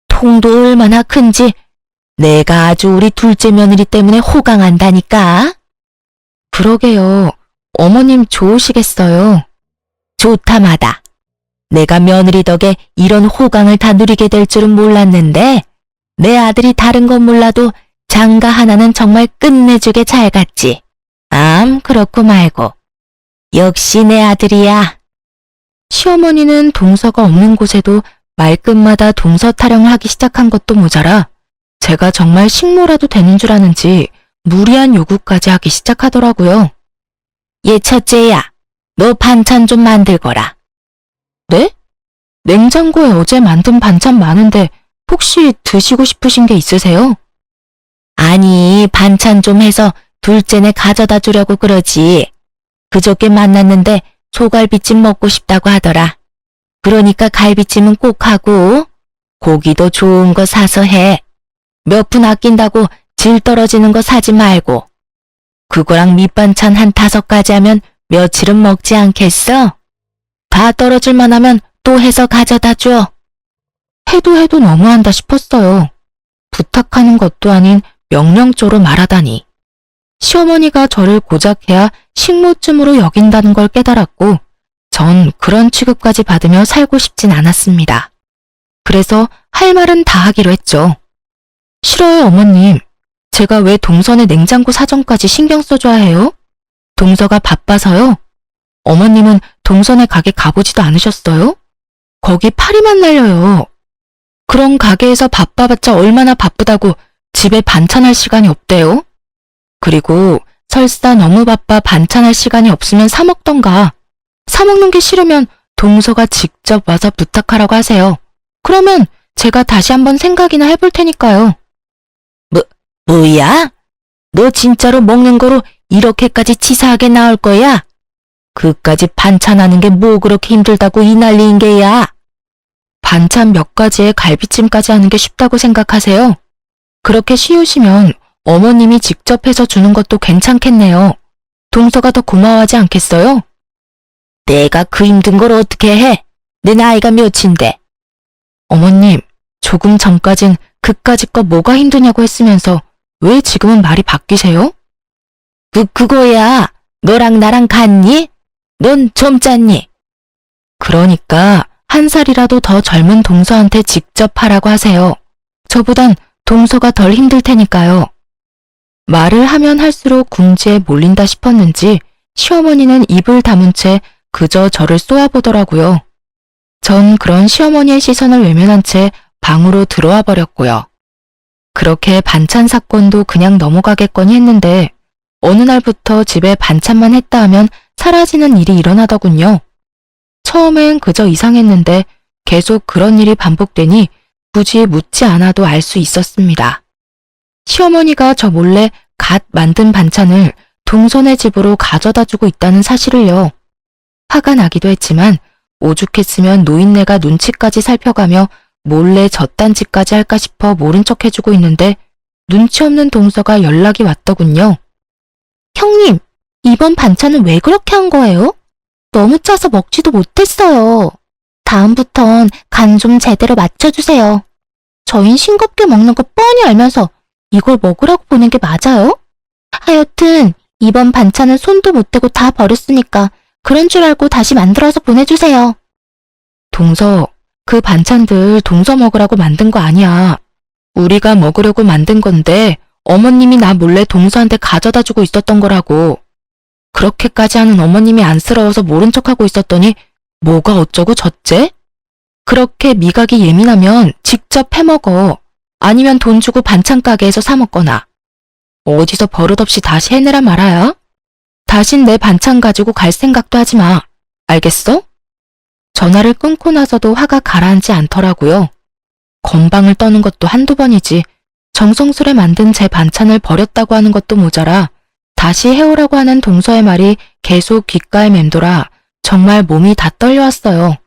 [SPEAKER 1] 통도 얼마나 큰지 내가 아주 우리 둘째 며느리 때문에 호강한다니까. 그러게요. 어머님 좋으시겠어요. 좋다마다. 내가 며느리 덕에 이런 호강을 다 누리게 될 줄은 몰랐는데 내 아들이 다른 건 몰라도 장가 하나는 정말 끝내주게 잘 갔지. 그렇고 말고. 역시 내 아들이야. 시어머니는 동서가 없는 곳에도 말끝마다 동서 타령을 하기 시작한 것도 모자라 제가 정말 식모라도 되는 줄 아는지 무리한 요구까지 하기 시작하더라고요. 얘 첫째야, 너 반찬 좀 만들거라. 네? 냉장고에 어제 만든 반찬 많은데 혹시 드시고 싶으신 게 있으세요? 아니, 반찬 좀 해서 둘째네 가져다 주려고 그러지. 그저께 만났는데 소갈비찜 먹고 싶다고 하더라. 그러니까 갈비찜은 꼭 하고 고기도 좋은 거 사서 해. 몇 푼 아낀다고 질 떨어지는 거 사지 말고. 그거랑 밑반찬 한 5가지 하면 며칠은 먹지 않겠어? 다 떨어질만 하면 또 해서 가져다 줘. 해도 너무한다 싶었어요. 부탁하는 것도 아닌 명령조로 말하다니. 시어머니가 저를 고작 해야 식모쯤으로 여긴다는 걸 깨달았고 전 그런 취급까지 받으며 살고 싶진 않았습니다. 그래서 할 말은 다 하기로 했죠. 싫어요, 어머님. 제가 왜 동선의 냉장고 사정까지 신경 써줘야 해요? 동서가 바빠서요? 어머님은 동선의 가게 가보지도 않으셨어요? 거기 파리만 날려요. 그런 가게에서 바빠봤자 얼마나 바쁘다고 집에 반찬할 시간이 없대요? 그리고 설사 너무 바빠 반찬할 시간이 없으면 사 먹던가. 사 먹는 게 싫으면 동서가 직접 와서 부탁하라고 하세요. 그러면 제가 다시 한번 생각이나 해볼 테니까요. 뭐야? 너 진짜로 먹는 거로 이렇게까지 치사하게 나올 거야? 그까지 반찬하는 게 뭐 그렇게 힘들다고 이 난리인 게야? 반찬 몇 가지에 갈비찜까지 하는 게 쉽다고 생각하세요? 그렇게 쉬우시면 어머님이 직접 해서 주는 것도 괜찮겠네요. 동서가 더 고마워하지 않겠어요? 내가 그 힘든 걸 어떻게 해? 내 나이가 몇인데. 어머님, 조금 전까진 그까짓 거 뭐가 힘드냐고 했으면서 왜 지금은 말이 바뀌세요? 그거야. 너랑 나랑 같니? 넌 젊잖니? 그러니까 1살이라도 더 젊은 동서한테 직접 하라고 하세요. 저보단 동서가 덜 힘들 테니까요. 말을 하면 할수록 궁지에 몰린다 싶었는지 시어머니는 입을 다문 채 그저 저를 쏘아보더라고요. 전 그런 시어머니의 시선을 외면한 채 방으로 들어와 버렸고요. 그렇게 반찬 사건도 그냥 넘어가겠거니 했는데 어느 날부터 집에 반찬만 했다 하면 사라지는 일이 일어나더군요. 처음엔 그저 이상했는데 계속 그런 일이 반복되니 굳이 묻지 않아도 알 수 있었습니다. 시어머니가 저 몰래 갓 만든 반찬을 동선의 집으로 가져다 주고 있다는 사실을요. 화가 나기도 했지만 오죽했으면 노인네가 눈치까지 살펴가며 몰래 젖단지까지 할까 싶어 모른 척 해주고 있는데 눈치 없는 동서가 연락이 왔더군요. 형님, 이번 반찬은 왜 그렇게 한 거예요? 너무 짜서 먹지도 못했어요. 다음부턴 간 좀 제대로 맞춰주세요. 저흰 싱겁게 먹는 거 뻔히 알면서 이걸 먹으라고 보낸 게 맞아요? 하여튼 이번 반찬은 손도 못 대고 다 버렸으니까 그런 줄 알고 다시 만들어서 보내주세요. 동서, 그 반찬들 동서 먹으라고 만든 거 아니야. 우리가 먹으려고 만든 건데 어머님이 나 몰래 동서한테 가져다 주고 있었던 거라고. 그렇게까지 하는 어머님이 안쓰러워서 모른 척하고 있었더니 뭐가 어쩌고 저째? 그렇게 미각이 예민하면 직접 해먹어. 아니면 돈 주고 반찬 가게에서 사 먹거나. 어디서 버릇없이 다시 해내라 말아야? 다신 내 반찬 가지고 갈 생각도 하지 마. 알겠어? 전화를 끊고 나서도 화가 가라앉지 않더라고요. 건방을 떠는 것도 한두 번이지 정성스레 만든 제 반찬을 버렸다고 하는 것도 모자라 다시 해오라고 하는 동서의 말이 계속 귓가에 맴돌아 정말 몸이 다 떨려왔어요.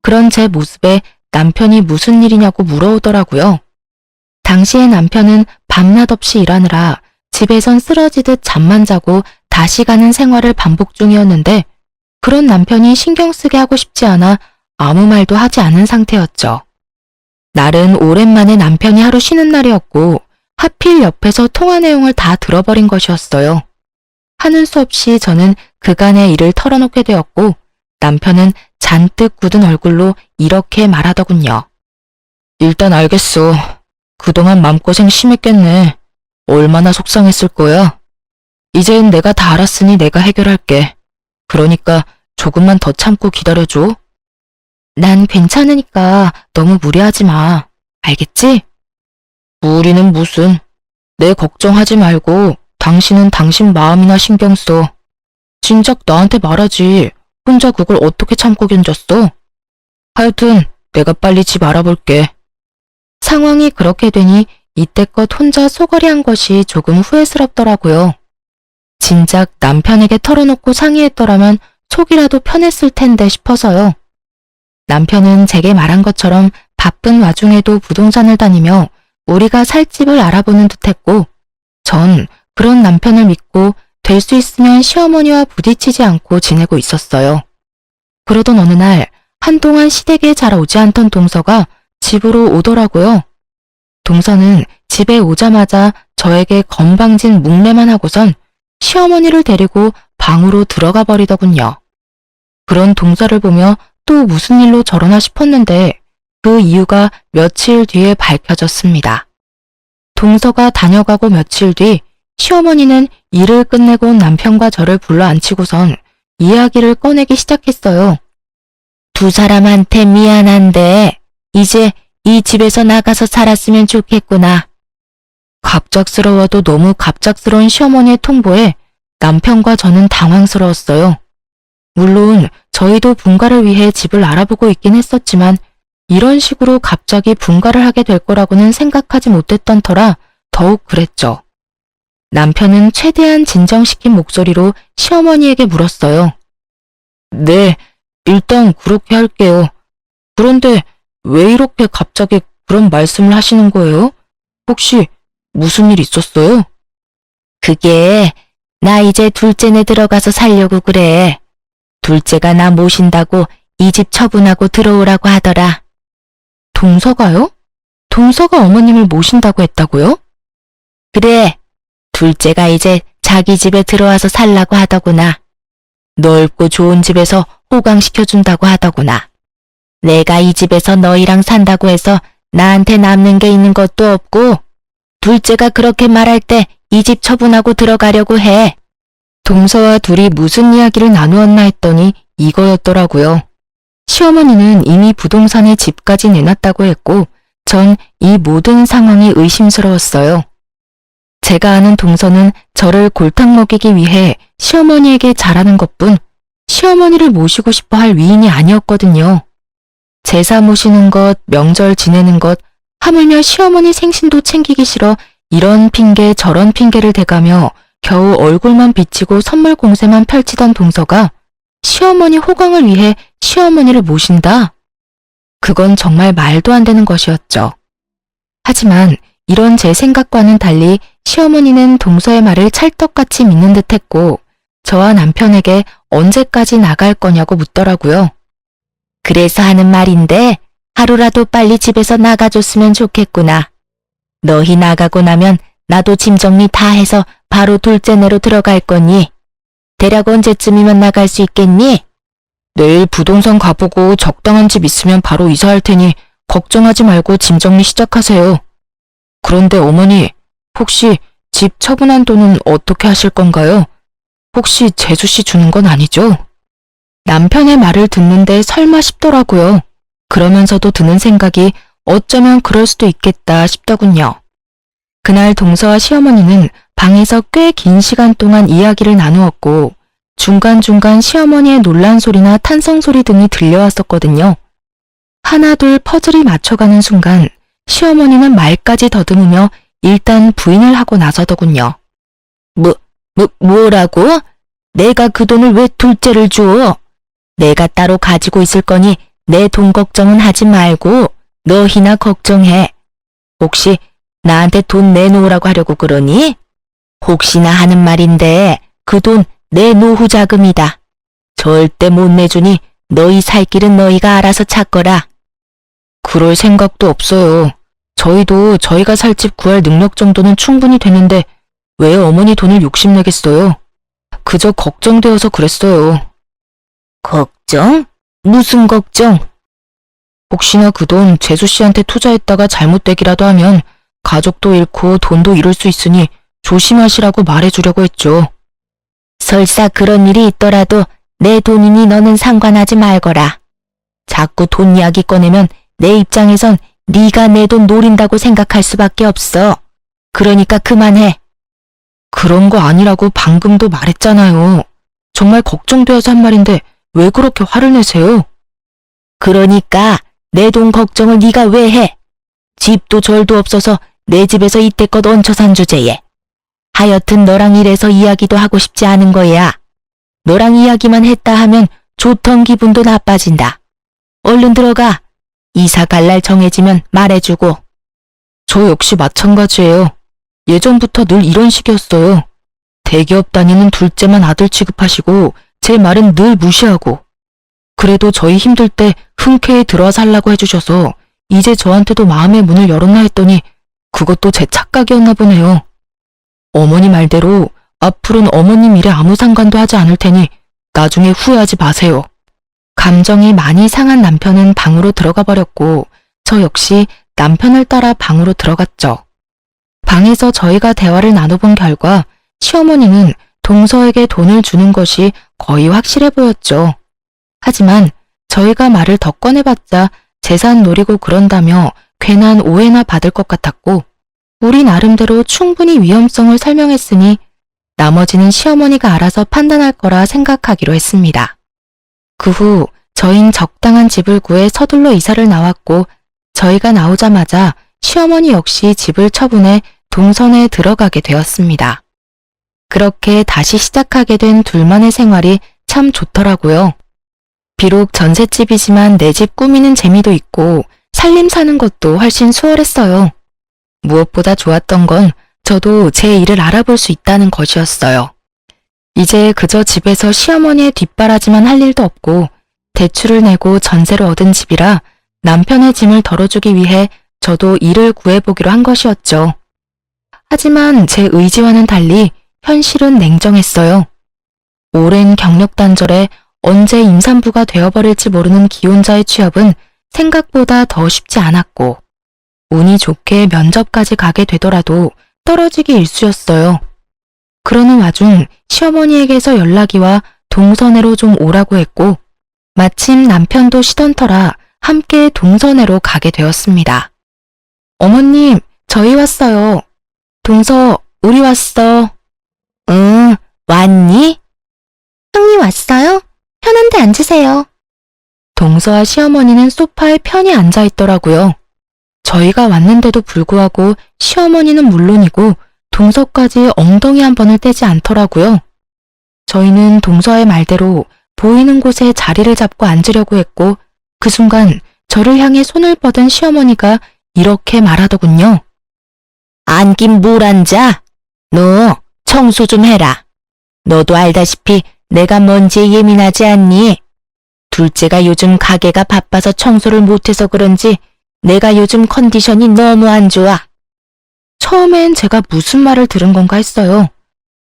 [SPEAKER 1] 그런 제 모습에 남편이 무슨 일이냐고 물어오더라고요. 당시에 남편은 밤낮 없이 일하느라 집에선 쓰러지듯 잠만 자고 다시 가는 생활을 반복 중이었는데 그런 남편이 신경 쓰게 하고 싶지 않아 아무 말도 하지 않은 상태였죠. 날은 오랜만에 남편이 하루 쉬는 날이었고 하필 옆에서 통화 내용을 다 들어버린 것이었어요. 하는 수 없이 저는 그간의 일을 털어놓게 되었고 남편은 잔뜩 굳은 얼굴로 이렇게 말하더군요. 일단 알겠어. 그동안 맘고생 심했겠네. 얼마나 속상했을 거야. 이젠 내가 다 알았으니 내가 해결할게. 그러니까 조금만 더 참고 기다려줘. 난 괜찮으니까 너무 무리하지 마. 알겠지? 무리는 무슨. 내 걱정하지 말고 당신은 당신 마음이나 신경 써. 진작 나한테 말하지. 혼자 그걸 어떻게 참고 견뎠어? 하여튼 내가 빨리 집 알아볼게. 상황이 그렇게 되니 이때껏 혼자 소거리한 것이 조금 후회스럽더라고요. 진작 남편에게 털어놓고 상의했더라면 속이라도 편했을 텐데 싶어서요. 남편은 제게 말한 것처럼 바쁜 와중에도 부동산을 다니며 우리가 살 집을 알아보는 듯했고 전 그런 남편을 믿고 될 수 있으면 시어머니와 부딪히지 않고 지내고 있었어요. 그러던 어느 날 한동안 시댁에 잘 오지 않던 동서가 집으로 오더라고요. 동서는 집에 오자마자 저에게 건방진 묵례만 하고선 시어머니를 데리고 방으로 들어가 버리더군요. 그런 동서를 보며 또 무슨 일로 저러나 싶었는데 그 이유가 며칠 뒤에 밝혀졌습니다. 동서가 다녀가고 며칠 뒤 시어머니는 일을 끝내고 온 남편과 저를 불러 앉히고선 이야기를 꺼내기 시작했어요. 두 사람한테 미안한데 이제 이 집에서 나가서 살았으면 좋겠구나. 갑작스러워도 너무 갑작스러운 시어머니의 통보에 남편과 저는 당황스러웠어요. 물론 저희도 분가를 위해 집을 알아보고 있긴 했었지만 이런 식으로 갑자기 분가를 하게 될 거라고는 생각하지 못했던 터라 더욱 그랬죠. 남편은 최대한 진정시킨 목소리로 시어머니에게 물었어요. 네, 일단 그렇게 할게요. 그런데 왜 이렇게 갑자기 그런 말씀을 하시는 거예요? 혹시 무슨 일 있었어요? 그게 나 이제 둘째네 들어가서 살려고 그래. 둘째가 나 모신다고 이 집 처분하고 들어오라고 하더라. 동서가요? 동서가 어머님을 모신다고 했다고요? 그래. 둘째가 이제 자기 집에 들어와서 살라고 하더구나. 넓고 좋은 집에서 호강시켜준다고 하더구나. 내가 이 집에서 너희랑 산다고 해서 나한테 남는 게 있는 것도 없고 둘째가 그렇게 말할 때 이 집 처분하고 들어가려고 해. 동서와 둘이 무슨 이야기를 나누었나 했더니 이거였더라고요. 시어머니는 이미 부동산에 집까지 내놨다고 했고 전 이 모든 상황이 의심스러웠어요. 제가 아는 동서는 저를 골탕 먹이기 위해 시어머니에게 잘하는 것뿐 시어머니를 모시고 싶어 할 위인이 아니었거든요. 제사 모시는 것, 명절 지내는 것, 하물며 시어머니 생신도 챙기기 싫어 이런 핑계 저런 핑계를 대가며 겨우 얼굴만 비치고 선물 공세만 펼치던 동서가 시어머니 호강을 위해 시어머니를 모신다? 그건 정말 말도 안 되는 것이었죠. 하지만 이런 제 생각과는 달리 시어머니는 동서의 말을 찰떡같이 믿는 듯했고 저와 남편에게 언제까지 나갈 거냐고 묻더라고요. 그래서 하는 말인데 하루라도 빨리 집에서 나가줬으면 좋겠구나. 너희 나가고 나면 나도 짐 정리 다 해서 바로 둘째네로 들어갈 거니. 대략 언제쯤이면 나갈 수 있겠니? 내일 부동산 가보고 적당한 집 있으면 바로 이사할 테니 걱정하지 말고 짐 정리 시작하세요. 그런데 어머니, 혹시 집 처분한 돈은 어떻게 하실 건가요? 혹시 재수 씨 주는 건 아니죠? 남편의 말을 듣는데 설마 싶더라고요. 그러면서도 드는 생각이 어쩌면 그럴 수도 있겠다 싶더군요. 그날 동서와 시어머니는 방에서 꽤 긴 시간 동안 이야기를 나누었고 중간중간 시어머니의 놀란 소리나 탄성 소리 등이 들려왔었거든요. 하나둘 퍼즐이 맞춰가는 순간 시어머니는 말까지 더듬으며 일단 부인을 하고 나서더군요. 뭐라고? 내가 그 돈을 왜 둘째를 줘? 내가 따로 가지고 있을 거니 내 돈 걱정은 하지 말고 너희나 걱정해. 혹시 나한테 돈 내놓으라고 하려고 그러니? 혹시나 하는 말인데 그 돈 내 노후 자금이다. 절대 못 내주니 너희 살 길은 너희가 알아서 찾거라. 그럴 생각도 없어요. 저희도 저희가 살 집 구할 능력 정도는 충분히 되는데 왜 어머니 돈을 욕심내겠어요? 그저 걱정되어서 그랬어요. 걱정? 무슨 걱정? 혹시나 그 돈 재수 씨한테 투자했다가 잘못되기라도 하면 가족도 잃고 돈도 잃을 수 있으니 조심하시라고 말해주려고 했죠. 설사 그런 일이 있더라도 내 돈이니 너는 상관하지 말거라. 자꾸 돈 이야기 꺼내면 내 입장에선 네가 내 돈 노린다고 생각할 수밖에 없어. 그러니까 그만해. 그런 거 아니라고 방금도 말했잖아요. 정말 걱정되어서 한 말인데 왜 그렇게 화를 내세요? 그러니까 내 돈 걱정을 네가 왜 해? 집도 절도 없어서 내 집에서 이때껏 얹혀 산 주제에. 하여튼 너랑 이래서 이야기도 하고 싶지 않은 거야. 너랑 이야기만 했다 하면 좋던 기분도 나빠진다. 얼른 들어가. 이사 갈 날 정해지면 말해주고. 저 역시 마찬가지예요. 예전부터 늘 이런 식이었어요. 대기업 다니는 둘째만 아들 취급하시고 제 말은 늘 무시하고. 그래도 저희 힘들 때 흔쾌히 들어와 살라고 해주셔서 이제 저한테도 마음의 문을 열었나 했더니 그것도 제 착각이었나 보네요. 어머니 말대로 앞으로는 어머님 일에 아무 상관도 하지 않을 테니 나중에 후회하지 마세요. 감정이 많이 상한 남편은 방으로 들어가 버렸고 저 역시 남편을 따라 방으로 들어갔죠. 방에서 저희가 대화를 나눠본 결과 시어머니는 동서에게 돈을 주는 것이 거의 확실해 보였죠. 하지만 저희가 말을 더 꺼내봤자 재산 노리고 그런다며 괜한 오해나 받을 것 같았고 우리 나름대로 충분히 위험성을 설명했으니 나머지는 시어머니가 알아서 판단할 거라 생각하기로 했습니다. 그 후 저흰 적당한 집을 구해 서둘러 이사를 나왔고 저희가 나오자마자 시어머니 역시 집을 처분해 동선에 들어가게 되었습니다. 그렇게 다시 시작하게 된 둘만의 생활이 참 좋더라고요. 비록 전셋집이지만 내 집 꾸미는 재미도 있고 살림 사는 것도 훨씬 수월했어요. 무엇보다 좋았던 건 저도 제 일을 알아볼 수 있다는 것이었어요. 이제 그저 집에서 시어머니의 뒷바라지만 할 일도 없고 대출을 내고 전세를 얻은 집이라 남편의 짐을 덜어주기 위해 저도 일을 구해보기로 한 것이었죠. 하지만 제 의지와는 달리 현실은 냉정했어요. 오랜 경력 단절에 언제 임산부가 되어버릴지 모르는 기혼자의 취업은 생각보다 더 쉽지 않았고 운이 좋게 면접까지 가게 되더라도 떨어지기 일쑤였어요. 그러는 와중 시어머니에게서 연락이 와 동선회로 좀 오라고 했고 마침 남편도 쉬던 터라 함께 동선회로 가게 되었습니다. 어머님, 저희 왔어요. 동서, 우리 왔어. 응, 왔니?
[SPEAKER 2] 형님 왔어요? 편한데 앉으세요.
[SPEAKER 1] 동서와 시어머니는 소파에 편히 앉아 있더라고요. 저희가 왔는데도 불구하고 시어머니는 물론이고 동서까지 엉덩이 한 번을 떼지 않더라고요. 저희는 동서의 말대로 보이는 곳에 자리를 잡고 앉으려고 했고 그 순간 저를 향해 손을 뻗은 시어머니가 이렇게 말하더군요. 앉긴 뭘 앉아? 너 청소 좀 해라. 너도 알다시피 내가 먼지에 예민하지 않니? 둘째가 요즘 가게가 바빠서 청소를 못해서 그런지 내가 요즘 컨디션이 너무 안 좋아. 처음엔 제가 무슨 말을 들은 건가 했어요.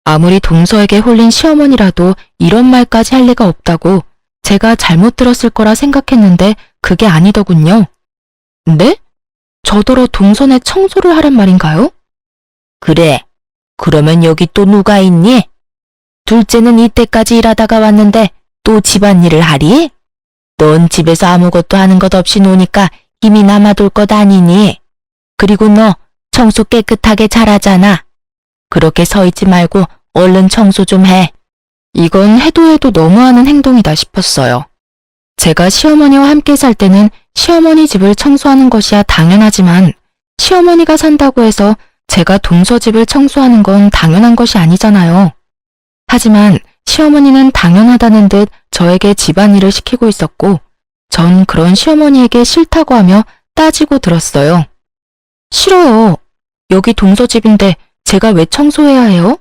[SPEAKER 1] 아무리 동서에게 홀린 시어머니라도 이런 말까지 할 리가 없다고 제가 잘못 들었을 거라 생각했는데 그게 아니더군요. 네? 저더러 동선에 청소를 하란 말인가요? 그래. 그러면 여기 또 누가 있니? 둘째는 이때까지 일하다가 왔는데 또 집안일을 하리? 넌 집에서 아무것도 하는 것 없이 노니까 힘이 남아돌 것 아니니? 그리고 너 청소 깨끗하게 잘하잖아. 그렇게 서 있지 말고 얼른 청소 좀 해. 이건 해도 너무하는 행동이다 싶었어요. 제가 시어머니와 함께 살 때는 시어머니 집을 청소하는 것이야 당연하지만 시어머니가 산다고 해서 제가 동서 집을 청소하는 건 당연한 것이 아니잖아요. 하지만 시어머니는 당연하다는 듯 저에게 집안일을 시키고 있었고 전 그런 시어머니에게 싫다고 하며 따지고 들었어요. 싫어요. 여기 동서 집인데 제가 왜 청소해야 해요?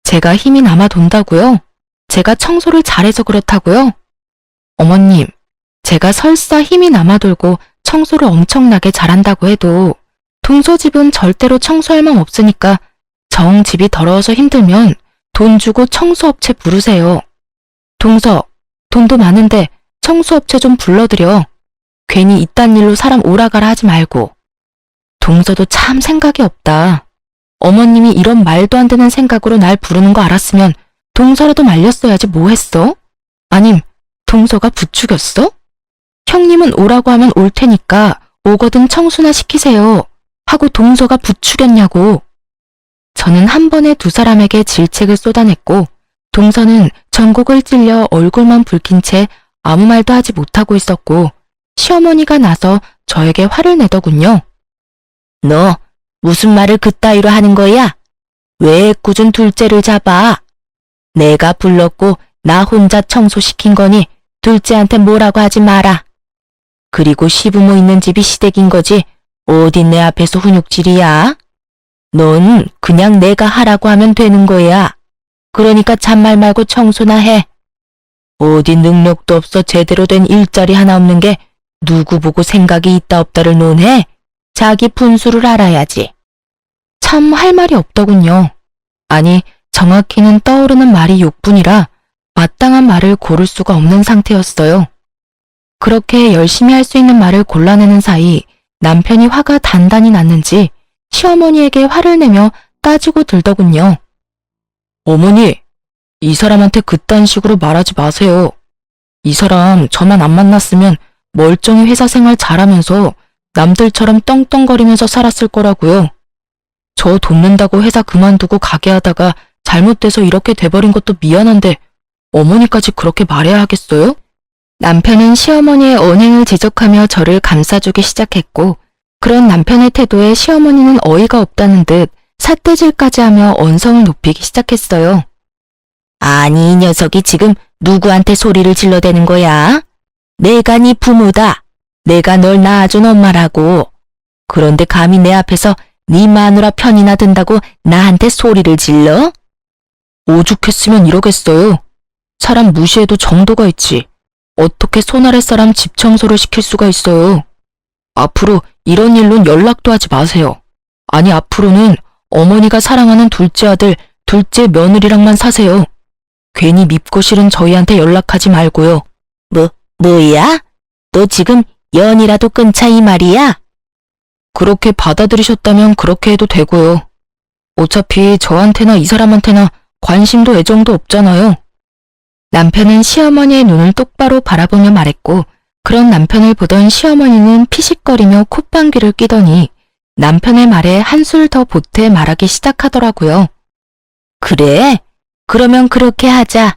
[SPEAKER 1] 제가 힘이 남아 돈다고요? 제가 청소를 잘해서 그렇다고요? 어머님, 제가 설사 힘이 남아 돌고 청소를 엄청나게 잘한다고 해도 동서 집은 절대로 청소할 맘 없으니까 정 집이 더러워서 힘들면 돈 주고 청소업체 부르세요. 동서, 돈도 많은데 청소업체 좀 불러드려. 괜히 이딴 일로 사람 오라가라 하지 말고. 동서도 참 생각이 없다. 어머님이 이런 말도 안 되는 생각으로 날 부르는 거 알았으면 동서라도 말렸어야지 뭐 했어? 아님 동서가 부추겼어? 형님은 오라고 하면 올 테니까 오거든 청소나 시키세요. 하고 동서가 부추겼냐고. 저는 한 번에 두 사람에게 질책을 쏟아냈고 동서는 전곡을 찔려 얼굴만 붉힌 채 아무 말도 하지 못하고 있었고 시어머니가 나서 저에게 화를 내더군요. 너 무슨 말을 그따위로 하는 거야? 왜 꾸준 둘째를 잡아? 내가 불렀고 나 혼자 청소시킨 거니 둘째한테 뭐라고 하지 마라. 그리고 시부모 있는 집이 시댁인 거지 어디 내 앞에서 훈육질이야? 넌 그냥 내가 하라고 하면 되는 거야. 그러니까 잔말 말고 청소나 해. 어디 능력도 없어 제대로 된 일자리 하나 없는 게 누구 보고 생각이 있다 없다를 논해? 자기 분수를 알아야지. 참 할 말이 없더군요. 아니, 정확히는 떠오르는 말이 욕뿐이라 마땅한 말을 고를 수가 없는 상태였어요. 그렇게 열심히 할 수 있는 말을 골라내는 사이 남편이 화가 단단히 났는지 시어머니에게 화를 내며 따지고 들더군요. 어머니, 이 사람한테 그딴 식으로 말하지 마세요. 이 사람 저만 안 만났으면 멀쩡히 회사 생활 잘하면서 남들처럼 떵떵거리면서 살았을 거라고요. 저 돕는다고 회사 그만두고 가게 하다가 잘못돼서 이렇게 돼버린 것도 미안한데 어머니까지 그렇게 말해야 하겠어요? 남편은 시어머니의 언행을 지적하며 저를 감싸주기 시작했고 그런 남편의 태도에 시어머니는 어이가 없다는 듯 삿대질까지 하며 언성을 높이기 시작했어요. 아니, 이 녀석이 지금 누구한테 소리를 질러대는 거야? 내가 네 부모다. 내가 널 낳아준 엄마라고. 그런데 감히 내 앞에서 네 마누라 편이나 든다고 나한테 소리를 질러? 오죽했으면 이러겠어요. 사람 무시해도 정도가 있지. 어떻게 손 아래 사람 집 청소를 시킬 수가 있어요. 앞으로 이런 일론 연락도 하지 마세요. 아니, 앞으로는 어머니가 사랑하는 둘째 아들, 둘째 며느리랑만 사세요. 괜히 밉고 싫은 저희한테 연락하지 말고요. 뭐야? 너 지금 연이라도 끊자 이 말이야? 그렇게 받아들이셨다면 그렇게 해도 되고요. 어차피 저한테나 이 사람한테나 관심도 애정도 없잖아요. 남편은 시어머니의 눈을 똑바로 바라보며 말했고 그런 남편을 보던 시어머니는 피식거리며 콧방귀를 뀌더니 남편의 말에 한술 더 보태 말하기 시작하더라고요. 그래? 그러면 그렇게 하자.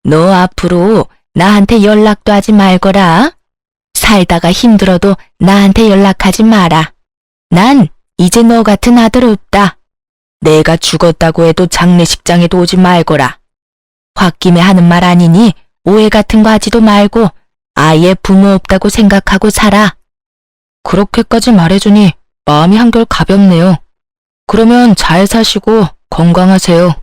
[SPEAKER 1] 너 앞으로 나한테 연락도 하지 말거라. 살다가 힘들어도 나한테 연락하지 마라. 난 이제 너 같은 아들 없다. 내가 죽었다고 해도 장례식장에도 오지 말거라. 홧김에 하는 말 아니니 오해 같은 거 하지도 말고 아예 부모 없다고 생각하고 살아. 그렇게까지 말해주니 마음이 한결 가볍네요. 그러면 잘 사시고 건강하세요.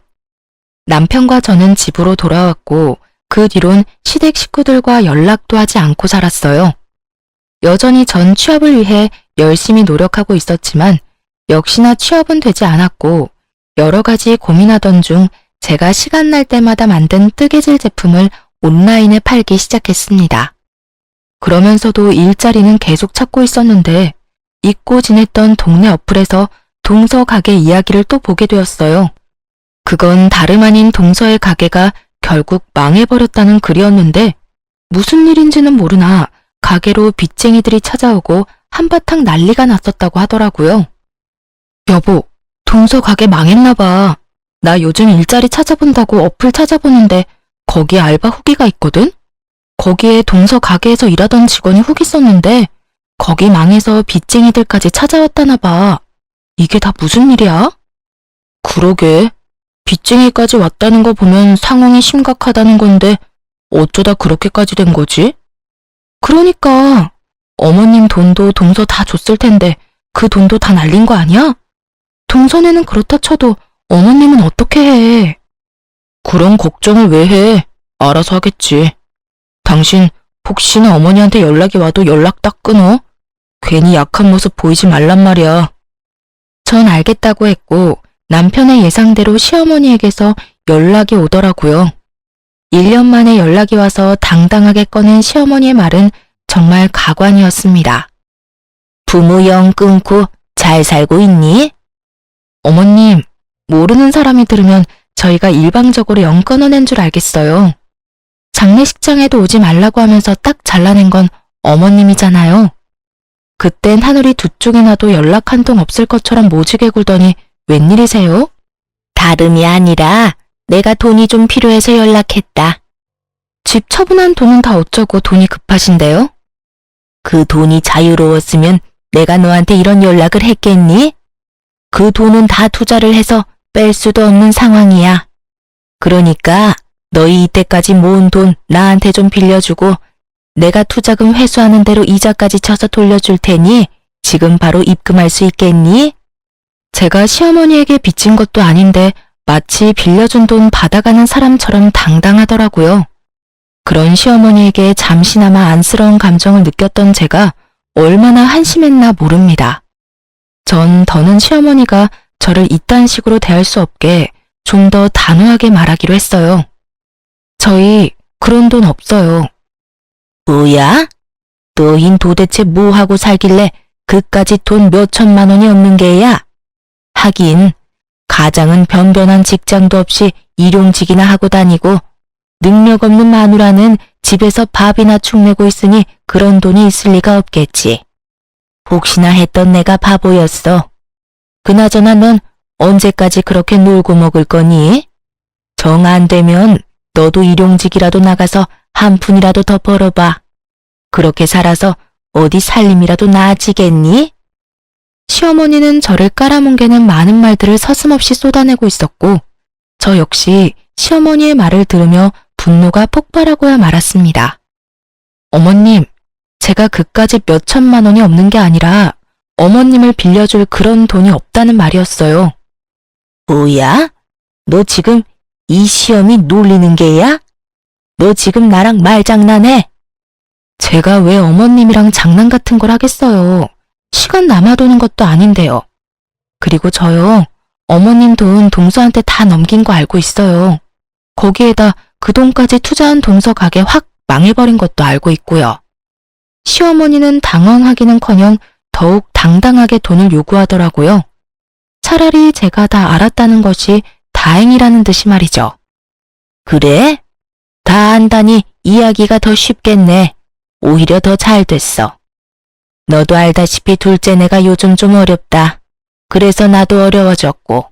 [SPEAKER 1] 남편과 저는 집으로 돌아왔고 그 뒤론 시댁 식구들과 연락도 하지 않고 살았어요. 여전히 전 취업을 위해 열심히 노력하고 있었지만 역시나 취업은 되지 않았고 여러 가지 고민하던 중 제가 시간 날 때마다 만든 뜨개질 제품을 온라인에 팔기 시작했습니다. 그러면서도 일자리는 계속 찾고 있었는데 잊고 지냈던 동네 어플에서 동서 가게 이야기를 또 보게 되었어요. 그건 다름 아닌 동서의 가게가 결국 망해버렸다는 글이었는데 무슨 일인지는 모르나 가게로 빚쟁이들이 찾아오고 한바탕 난리가 났었다고 하더라고요. 여보, 동서 가게 망했나봐. 나 요즘 일자리 찾아본다고 어플 찾아보는데 거기에 알바 후기가 있거든? 거기에 동서 가게에서 일하던 직원이 후기 썼는데 거기 망해서 빚쟁이들까지 찾아왔다나 봐. 이게 다 무슨 일이야? 그러게. 빚쟁이까지 왔다는 거 보면 상황이 심각하다는 건데 어쩌다 그렇게까지 된 거지? 그러니까 어머님 돈도 동서 다 줬을 텐데 그 돈도 다 날린 거 아니야? 동서네는 그렇다 쳐도 어머님은 어떻게 해? 그런 걱정을 왜 해? 알아서 하겠지. 당신 혹시나 어머니한테 연락이 와도 연락 딱 끊어? 괜히 약한 모습 보이지 말란 말이야. 전 알겠다고 했고 남편의 예상대로 시어머니에게서 연락이 오더라고요. 1년 만에 연락이 와서 당당하게 꺼낸 시어머니의 말은 정말 가관이었습니다. 부모 영 끊고 잘 살고 있니? 어머님, 모르는 사람이 들으면 저희가 일방적으로 영 끊어낸 줄 알겠어요. 장례식장에도 오지 말라고 하면서 딱 잘라낸 건 어머님이잖아요. 그땐 하늘이 두 쪽이 나도 연락 한 통 없을 것처럼 모지게 굴더니 웬일이세요? 다름이 아니라 내가 돈이 좀 필요해서 연락했다. 집 처분한 돈은 다 어쩌고 돈이 급하신데요? 그 돈이 자유로웠으면 내가 너한테 이런 연락을 했겠니? 그 돈은 다 투자를 해서 뺄 수도 없는 상황이야. 그러니까 너희 이때까지 모은 돈 나한테 좀 빌려주고 내가 투자금 회수하는 대로 이자까지 쳐서 돌려줄 테니 지금 바로 입금할 수 있겠니? 제가 시어머니에게 빚진 것도 아닌데 마치 빌려준 돈 받아가는 사람처럼 당당하더라고요. 그런 시어머니에게 잠시나마 안쓰러운 감정을 느꼈던 제가 얼마나 한심했나 모릅니다. 전 더는 시어머니가 저를 이딴 식으로 대할 수 없게 좀 더 단호하게 말하기로 했어요. 저희 그런 돈 없어요. 뭐야? 너흰 도대체 뭐 하고 살길래 그까짓 돈 몇 천만 원이 없는 게야? 하긴 가장은 변변한 직장도 없이 일용직이나 하고 다니고 능력 없는 마누라는 집에서 밥이나 축내고 있으니 그런 돈이 있을 리가 없겠지. 혹시나 했던 내가 바보였어. 그나저나 넌 언제까지 그렇게 놀고 먹을 거니? 정 안 되면 너도 일용직이라도 나가서 한 푼이라도 더 벌어봐. 그렇게 살아서 어디 살림이라도 나아지겠니? 시어머니는 저를 깔아뭉개는 많은 말들을 서슴없이 쏟아내고 있었고 저 역시 시어머니의 말을 들으며 분노가 폭발하고야 말았습니다. 어머님, 제가 그까짓 몇 천만 원이 없는 게 아니라 어머님을 빌려줄 그런 돈이 없다는 말이었어요. 뭐야? 너 지금 이 시험이 놀리는 게야? 너 지금 나랑 말장난해? 제가 왜 어머님이랑 장난 같은 걸 하겠어요. 시간 남아도는 것도 아닌데요. 그리고 저요, 어머님 돈 동서한테 다 넘긴 거 알고 있어요. 거기에다 그 돈까지 투자한 동서 가게 확 망해버린 것도 알고 있고요. 시어머니는 당황하기는커녕 더욱 당당하게 돈을 요구하더라고요. 차라리 제가 다 알았다는 것이 다행이라는 듯이 말이죠. 그래? 다 안다니 이야기가 더 쉽겠네. 오히려 더 잘 됐어. 너도 알다시피 둘째내가 요즘 좀 어렵다. 그래서 나도 어려워졌고.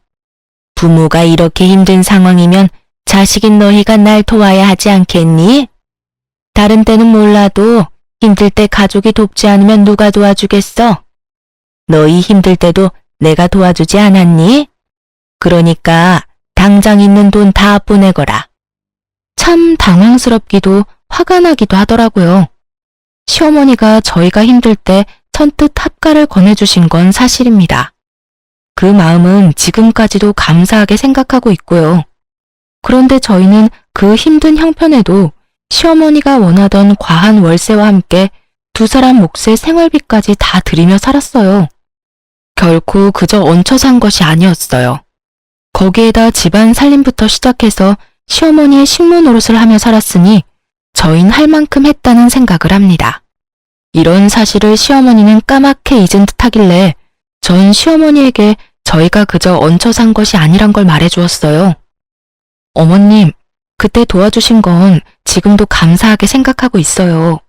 [SPEAKER 1] 부모가 이렇게 힘든 상황이면 자식인 너희가 날 도와야 하지 않겠니? 다른 때는 몰라도 힘들 때 가족이 돕지 않으면 누가 도와주겠어? 너희 힘들 때도 내가 도와주지 않았니? 그러니까 당장 있는 돈 다 보내거라. 참 당황스럽기도 화가 나기도 하더라고요. 시어머니가 저희가 힘들 때 선뜻 합가를 권해주신 건 사실입니다. 그 마음은 지금까지도 감사하게 생각하고 있고요. 그런데 저희는 그 힘든 형편에도 시어머니가 원하던 과한 월세와 함께 두 사람 몫의 생활비까지 다 들이며 살았어요. 결코 그저 얹혀 산 것이 아니었어요. 거기에다 집안 살림부터 시작해서 시어머니의 식모 노릇을 하며 살았으니 저흰 할 만큼 했다는 생각을 합니다. 이런 사실을 시어머니는 까맣게 잊은 듯하길래 전 시어머니에게 저희가 그저 얹혀 산 것이 아니란 걸 말해주었어요. 어머님, 그때 도와주신 건 지금도 감사하게 생각하고 있어요.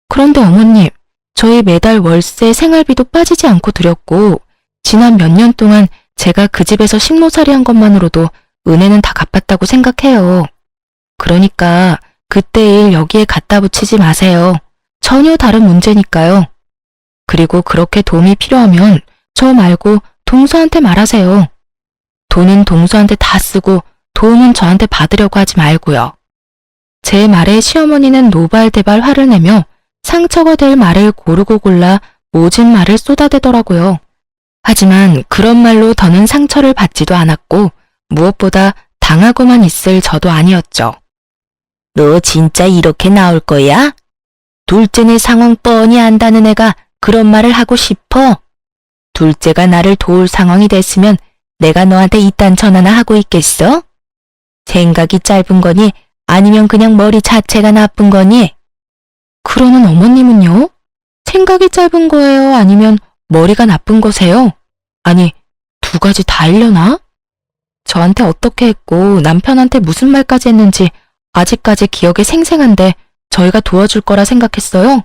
[SPEAKER 1] 그런데 어머님, 저희 매달 월세 생활비도 빠지지 않고 드렸고, 지난 몇 년 동안 제가 그 집에서 식모살이 한 것만으로도 은혜는 다 갚았다고 생각해요. 그러니까 그때 일 여기에 갖다 붙이지 마세요. 전혀 다른 문제니까요. 그리고 그렇게 도움이 필요하면 저 말고 동서한테 말하세요. 돈은 동서한테 다 쓰고 도움은 저한테 받으려고 하지 말고요. 제 말에 시어머니는 노발대발 화를 내며 상처가 될 말을 고르고 골라 모진 말을 쏟아대더라고요. 하지만 그런 말로 더는 상처를 받지도 않았고 무엇보다 당하고만 있을 저도 아니었죠. 너 진짜 이렇게 나올 거야? 둘째네 상황 뻔히 안다는 애가 그런 말을 하고 싶어? 둘째가 나를 도울 상황이 됐으면 내가 너한테 이딴 전화나 하고 있겠어? 생각이 짧은 거니 아니면 그냥 머리 자체가 나쁜 거니? 그러는 어머님은요? 생각이 짧은 거예요? 아니면 머리가 나쁜 거세요? 아니, 두 가지 다 일려나? 저한테 어떻게 했고 남편한테 무슨 말까지 했는지 아직까지 기억이 생생한데 저희가 도와줄 거라 생각했어요?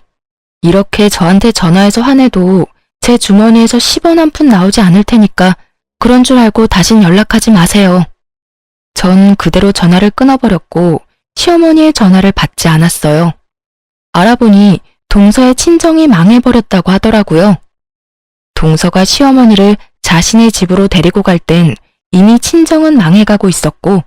[SPEAKER 1] 이렇게 저한테 전화해서 화내도 제 주머니에서 10원 한 푼 나오지 않을 테니까 그런 줄 알고 다신 연락하지 마세요. 전 그대로 전화를 끊어버렸고 시어머니의 전화를 받지 않았어요. 알아보니 동서의 친정이 망해버렸다고 하더라고요. 동서가 시어머니를 자신의 집으로 데리고 갈 땐 이미 친정은 망해가고 있었고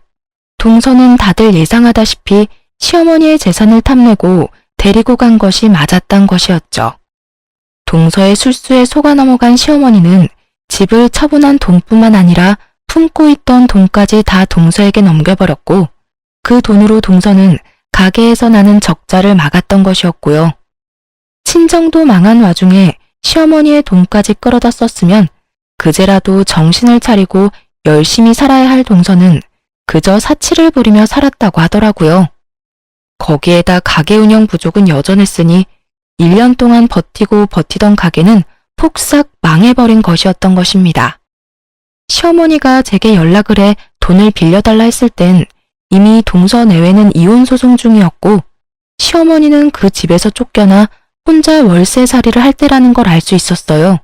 [SPEAKER 1] 동서는 다들 예상하다시피 시어머니의 재산을 탐내고 데리고 간 것이 맞았단 것이었죠. 동서의 술수에 속아 넘어간 시어머니는 집을 처분한 돈뿐만 아니라 품고 있던 돈까지 다 동서에게 넘겨버렸고 그 돈으로 동서는 가게에서 나는 적자를 막았던 것이었고요. 친정도 망한 와중에 시어머니의 돈까지 끌어다 썼으면 그제라도 정신을 차리고 열심히 살아야 할 동서는 그저 사치를 부리며 살았다고 하더라고요. 거기에다 가게 운영 부족은 여전했으니 1년 동안 버티고 버티던 가게는 폭삭 망해버린 것이었던 것입니다. 시어머니가 제게 연락을 해 돈을 빌려달라 했을 땐 이미 동서 내외는 이혼 소송 중이었고 시어머니는 그 집에서 쫓겨나 혼자 월세살이를 할 때라는 걸 알 수 있었어요.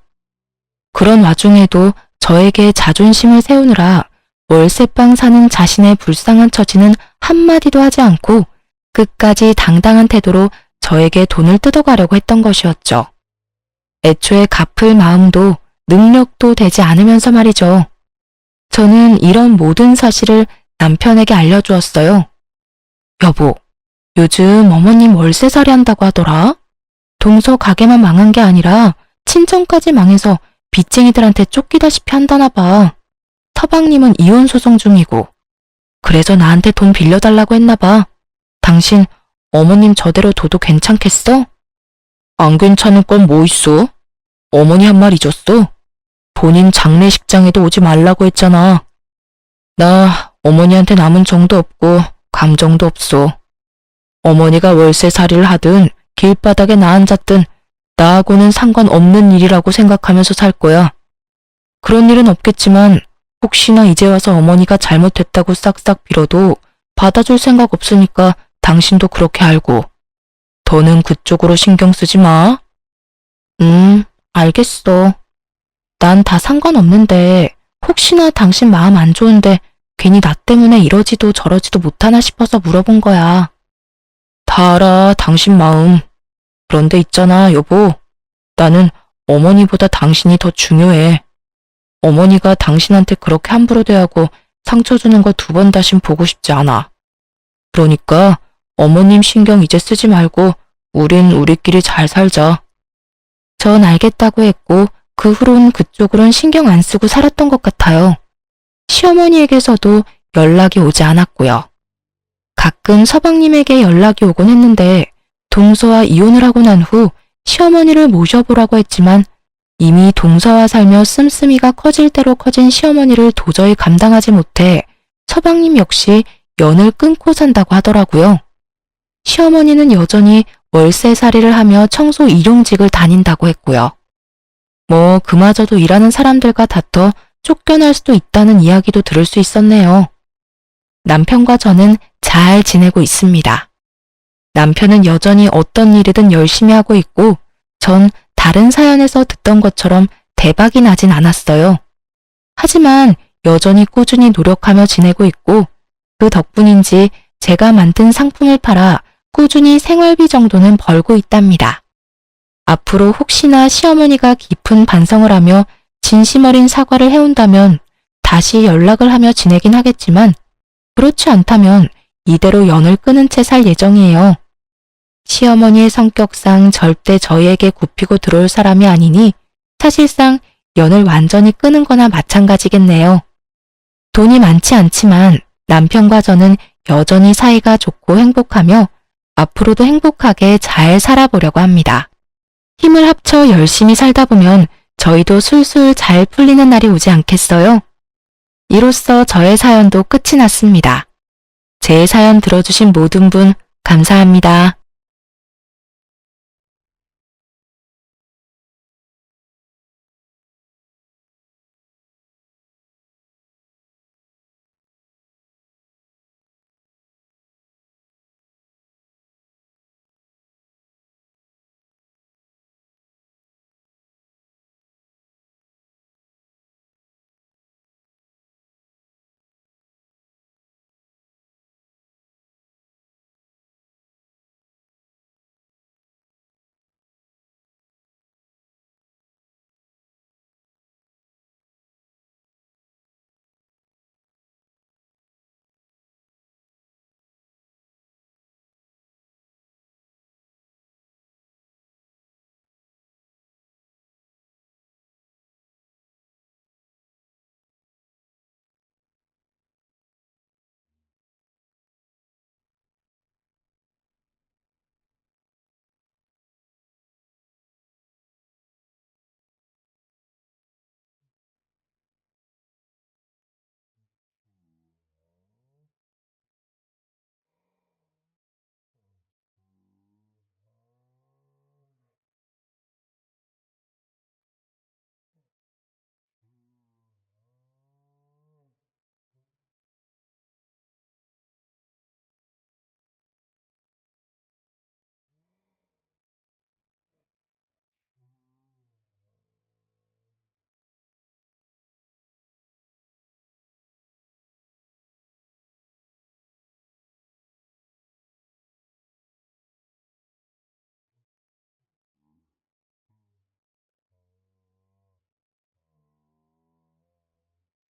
[SPEAKER 1] 그런 와중에도 저에게 자존심을 세우느라 월세방 사는 자신의 불쌍한 처지는 한마디도 하지 않고 끝까지 당당한 태도로 저에게 돈을 뜯어가려고 했던 것이었죠. 애초에 갚을 마음도 능력도 되지 않으면서 말이죠. 저는 이런 모든 사실을 남편에게 알려주었어요. 여보, 요즘 어머님 월세살이 한다고 하더라. 동서 가게만 망한 게 아니라 친정까지 망해서 빚쟁이들한테 쫓기다시피 한다나 봐. 서방님은 이혼 소송 중이고 그래서 나한테 돈 빌려달라고 했나 봐. 당신 어머님 저대로 둬도 괜찮겠어? 안 괜찮은 건 뭐 있어? 어머니 한 말 잊었어? 본인 장례식장에도 오지 말라고 했잖아. 나 어머니한테 남은 정도 없고 감정도 없어. 어머니가 월세살이를 하든 길바닥에 나 앉았든 나하고는 상관없는 일이라고 생각하면서 살 거야. 그런 일은 없겠지만 혹시나 이제 와서 어머니가 잘못했다고 싹싹 빌어도 받아줄 생각 없으니까 당신도 그렇게 알고. 더는 그쪽으로 신경 쓰지 마. 알겠어. 난 다 상관없는데 혹시나 당신 마음 안 좋은데 괜히 나 때문에 이러지도 저러지도 못하나 싶어서 물어본 거야. 다 알아, 당신 마음. 그런데 있잖아, 여보. 나는 어머니보다 당신이 더 중요해. 어머니가 당신한테 그렇게 함부로 대하고 상처 주는 거 2번 다신 보고 싶지 않아. 그러니까 어머님 신경 이제 쓰지 말고 우린 우리끼리 잘 살자. 전 알겠다고 했고 그 후론 그쪽으론 신경 안 쓰고 살았던 것 같아요. 시어머니에게서도 연락이 오지 않았고요. 가끔 서방님에게 연락이 오곤 했는데 동서와 이혼을 하고 난 후 시어머니를 모셔보라고 했지만 이미 동서와 살며 씀씀이가 커질 대로 커진 시어머니를 도저히 감당하지 못해 서방님 역시 연을 끊고 산다고 하더라고요. 시어머니는 여전히 월세살이를 하며 청소 일용직을 다닌다고 했고요. 뭐 그마저도 일하는 사람들과 다퉈 쫓겨날 수도 있다는 이야기도 들을 수 있었네요. 남편과 저는 잘 지내고 있습니다. 남편은 여전히 어떤 일이든 열심히 하고 있고 전 다른 사연에서 듣던 것처럼 대박이 나진 않았어요. 하지만 여전히 꾸준히 노력하며 지내고 있고 그 덕분인지 제가 만든 상품을 팔아 꾸준히 생활비 정도는 벌고 있답니다. 앞으로 혹시나 시어머니가 깊은 반성을 하며 진심 어린 사과를 해온다면 다시 연락을 하며 지내긴 하겠지만 그렇지 않다면 이대로 연을 끊은 채 살 예정이에요. 시어머니의 성격상 절대 저희에게 굽히고 들어올 사람이 아니니 사실상 연을 완전히 끊은 거나 마찬가지겠네요. 돈이 많지 않지만 남편과 저는 여전히 사이가 좋고 행복하며 앞으로도 행복하게 잘 살아보려고 합니다. 힘을 합쳐 열심히 살다 보면 저희도 술술 잘 풀리는 날이 오지 않겠어요? 이로써 저의 사연도 끝이 났습니다. 제 사연 들어주신 모든 분 감사합니다.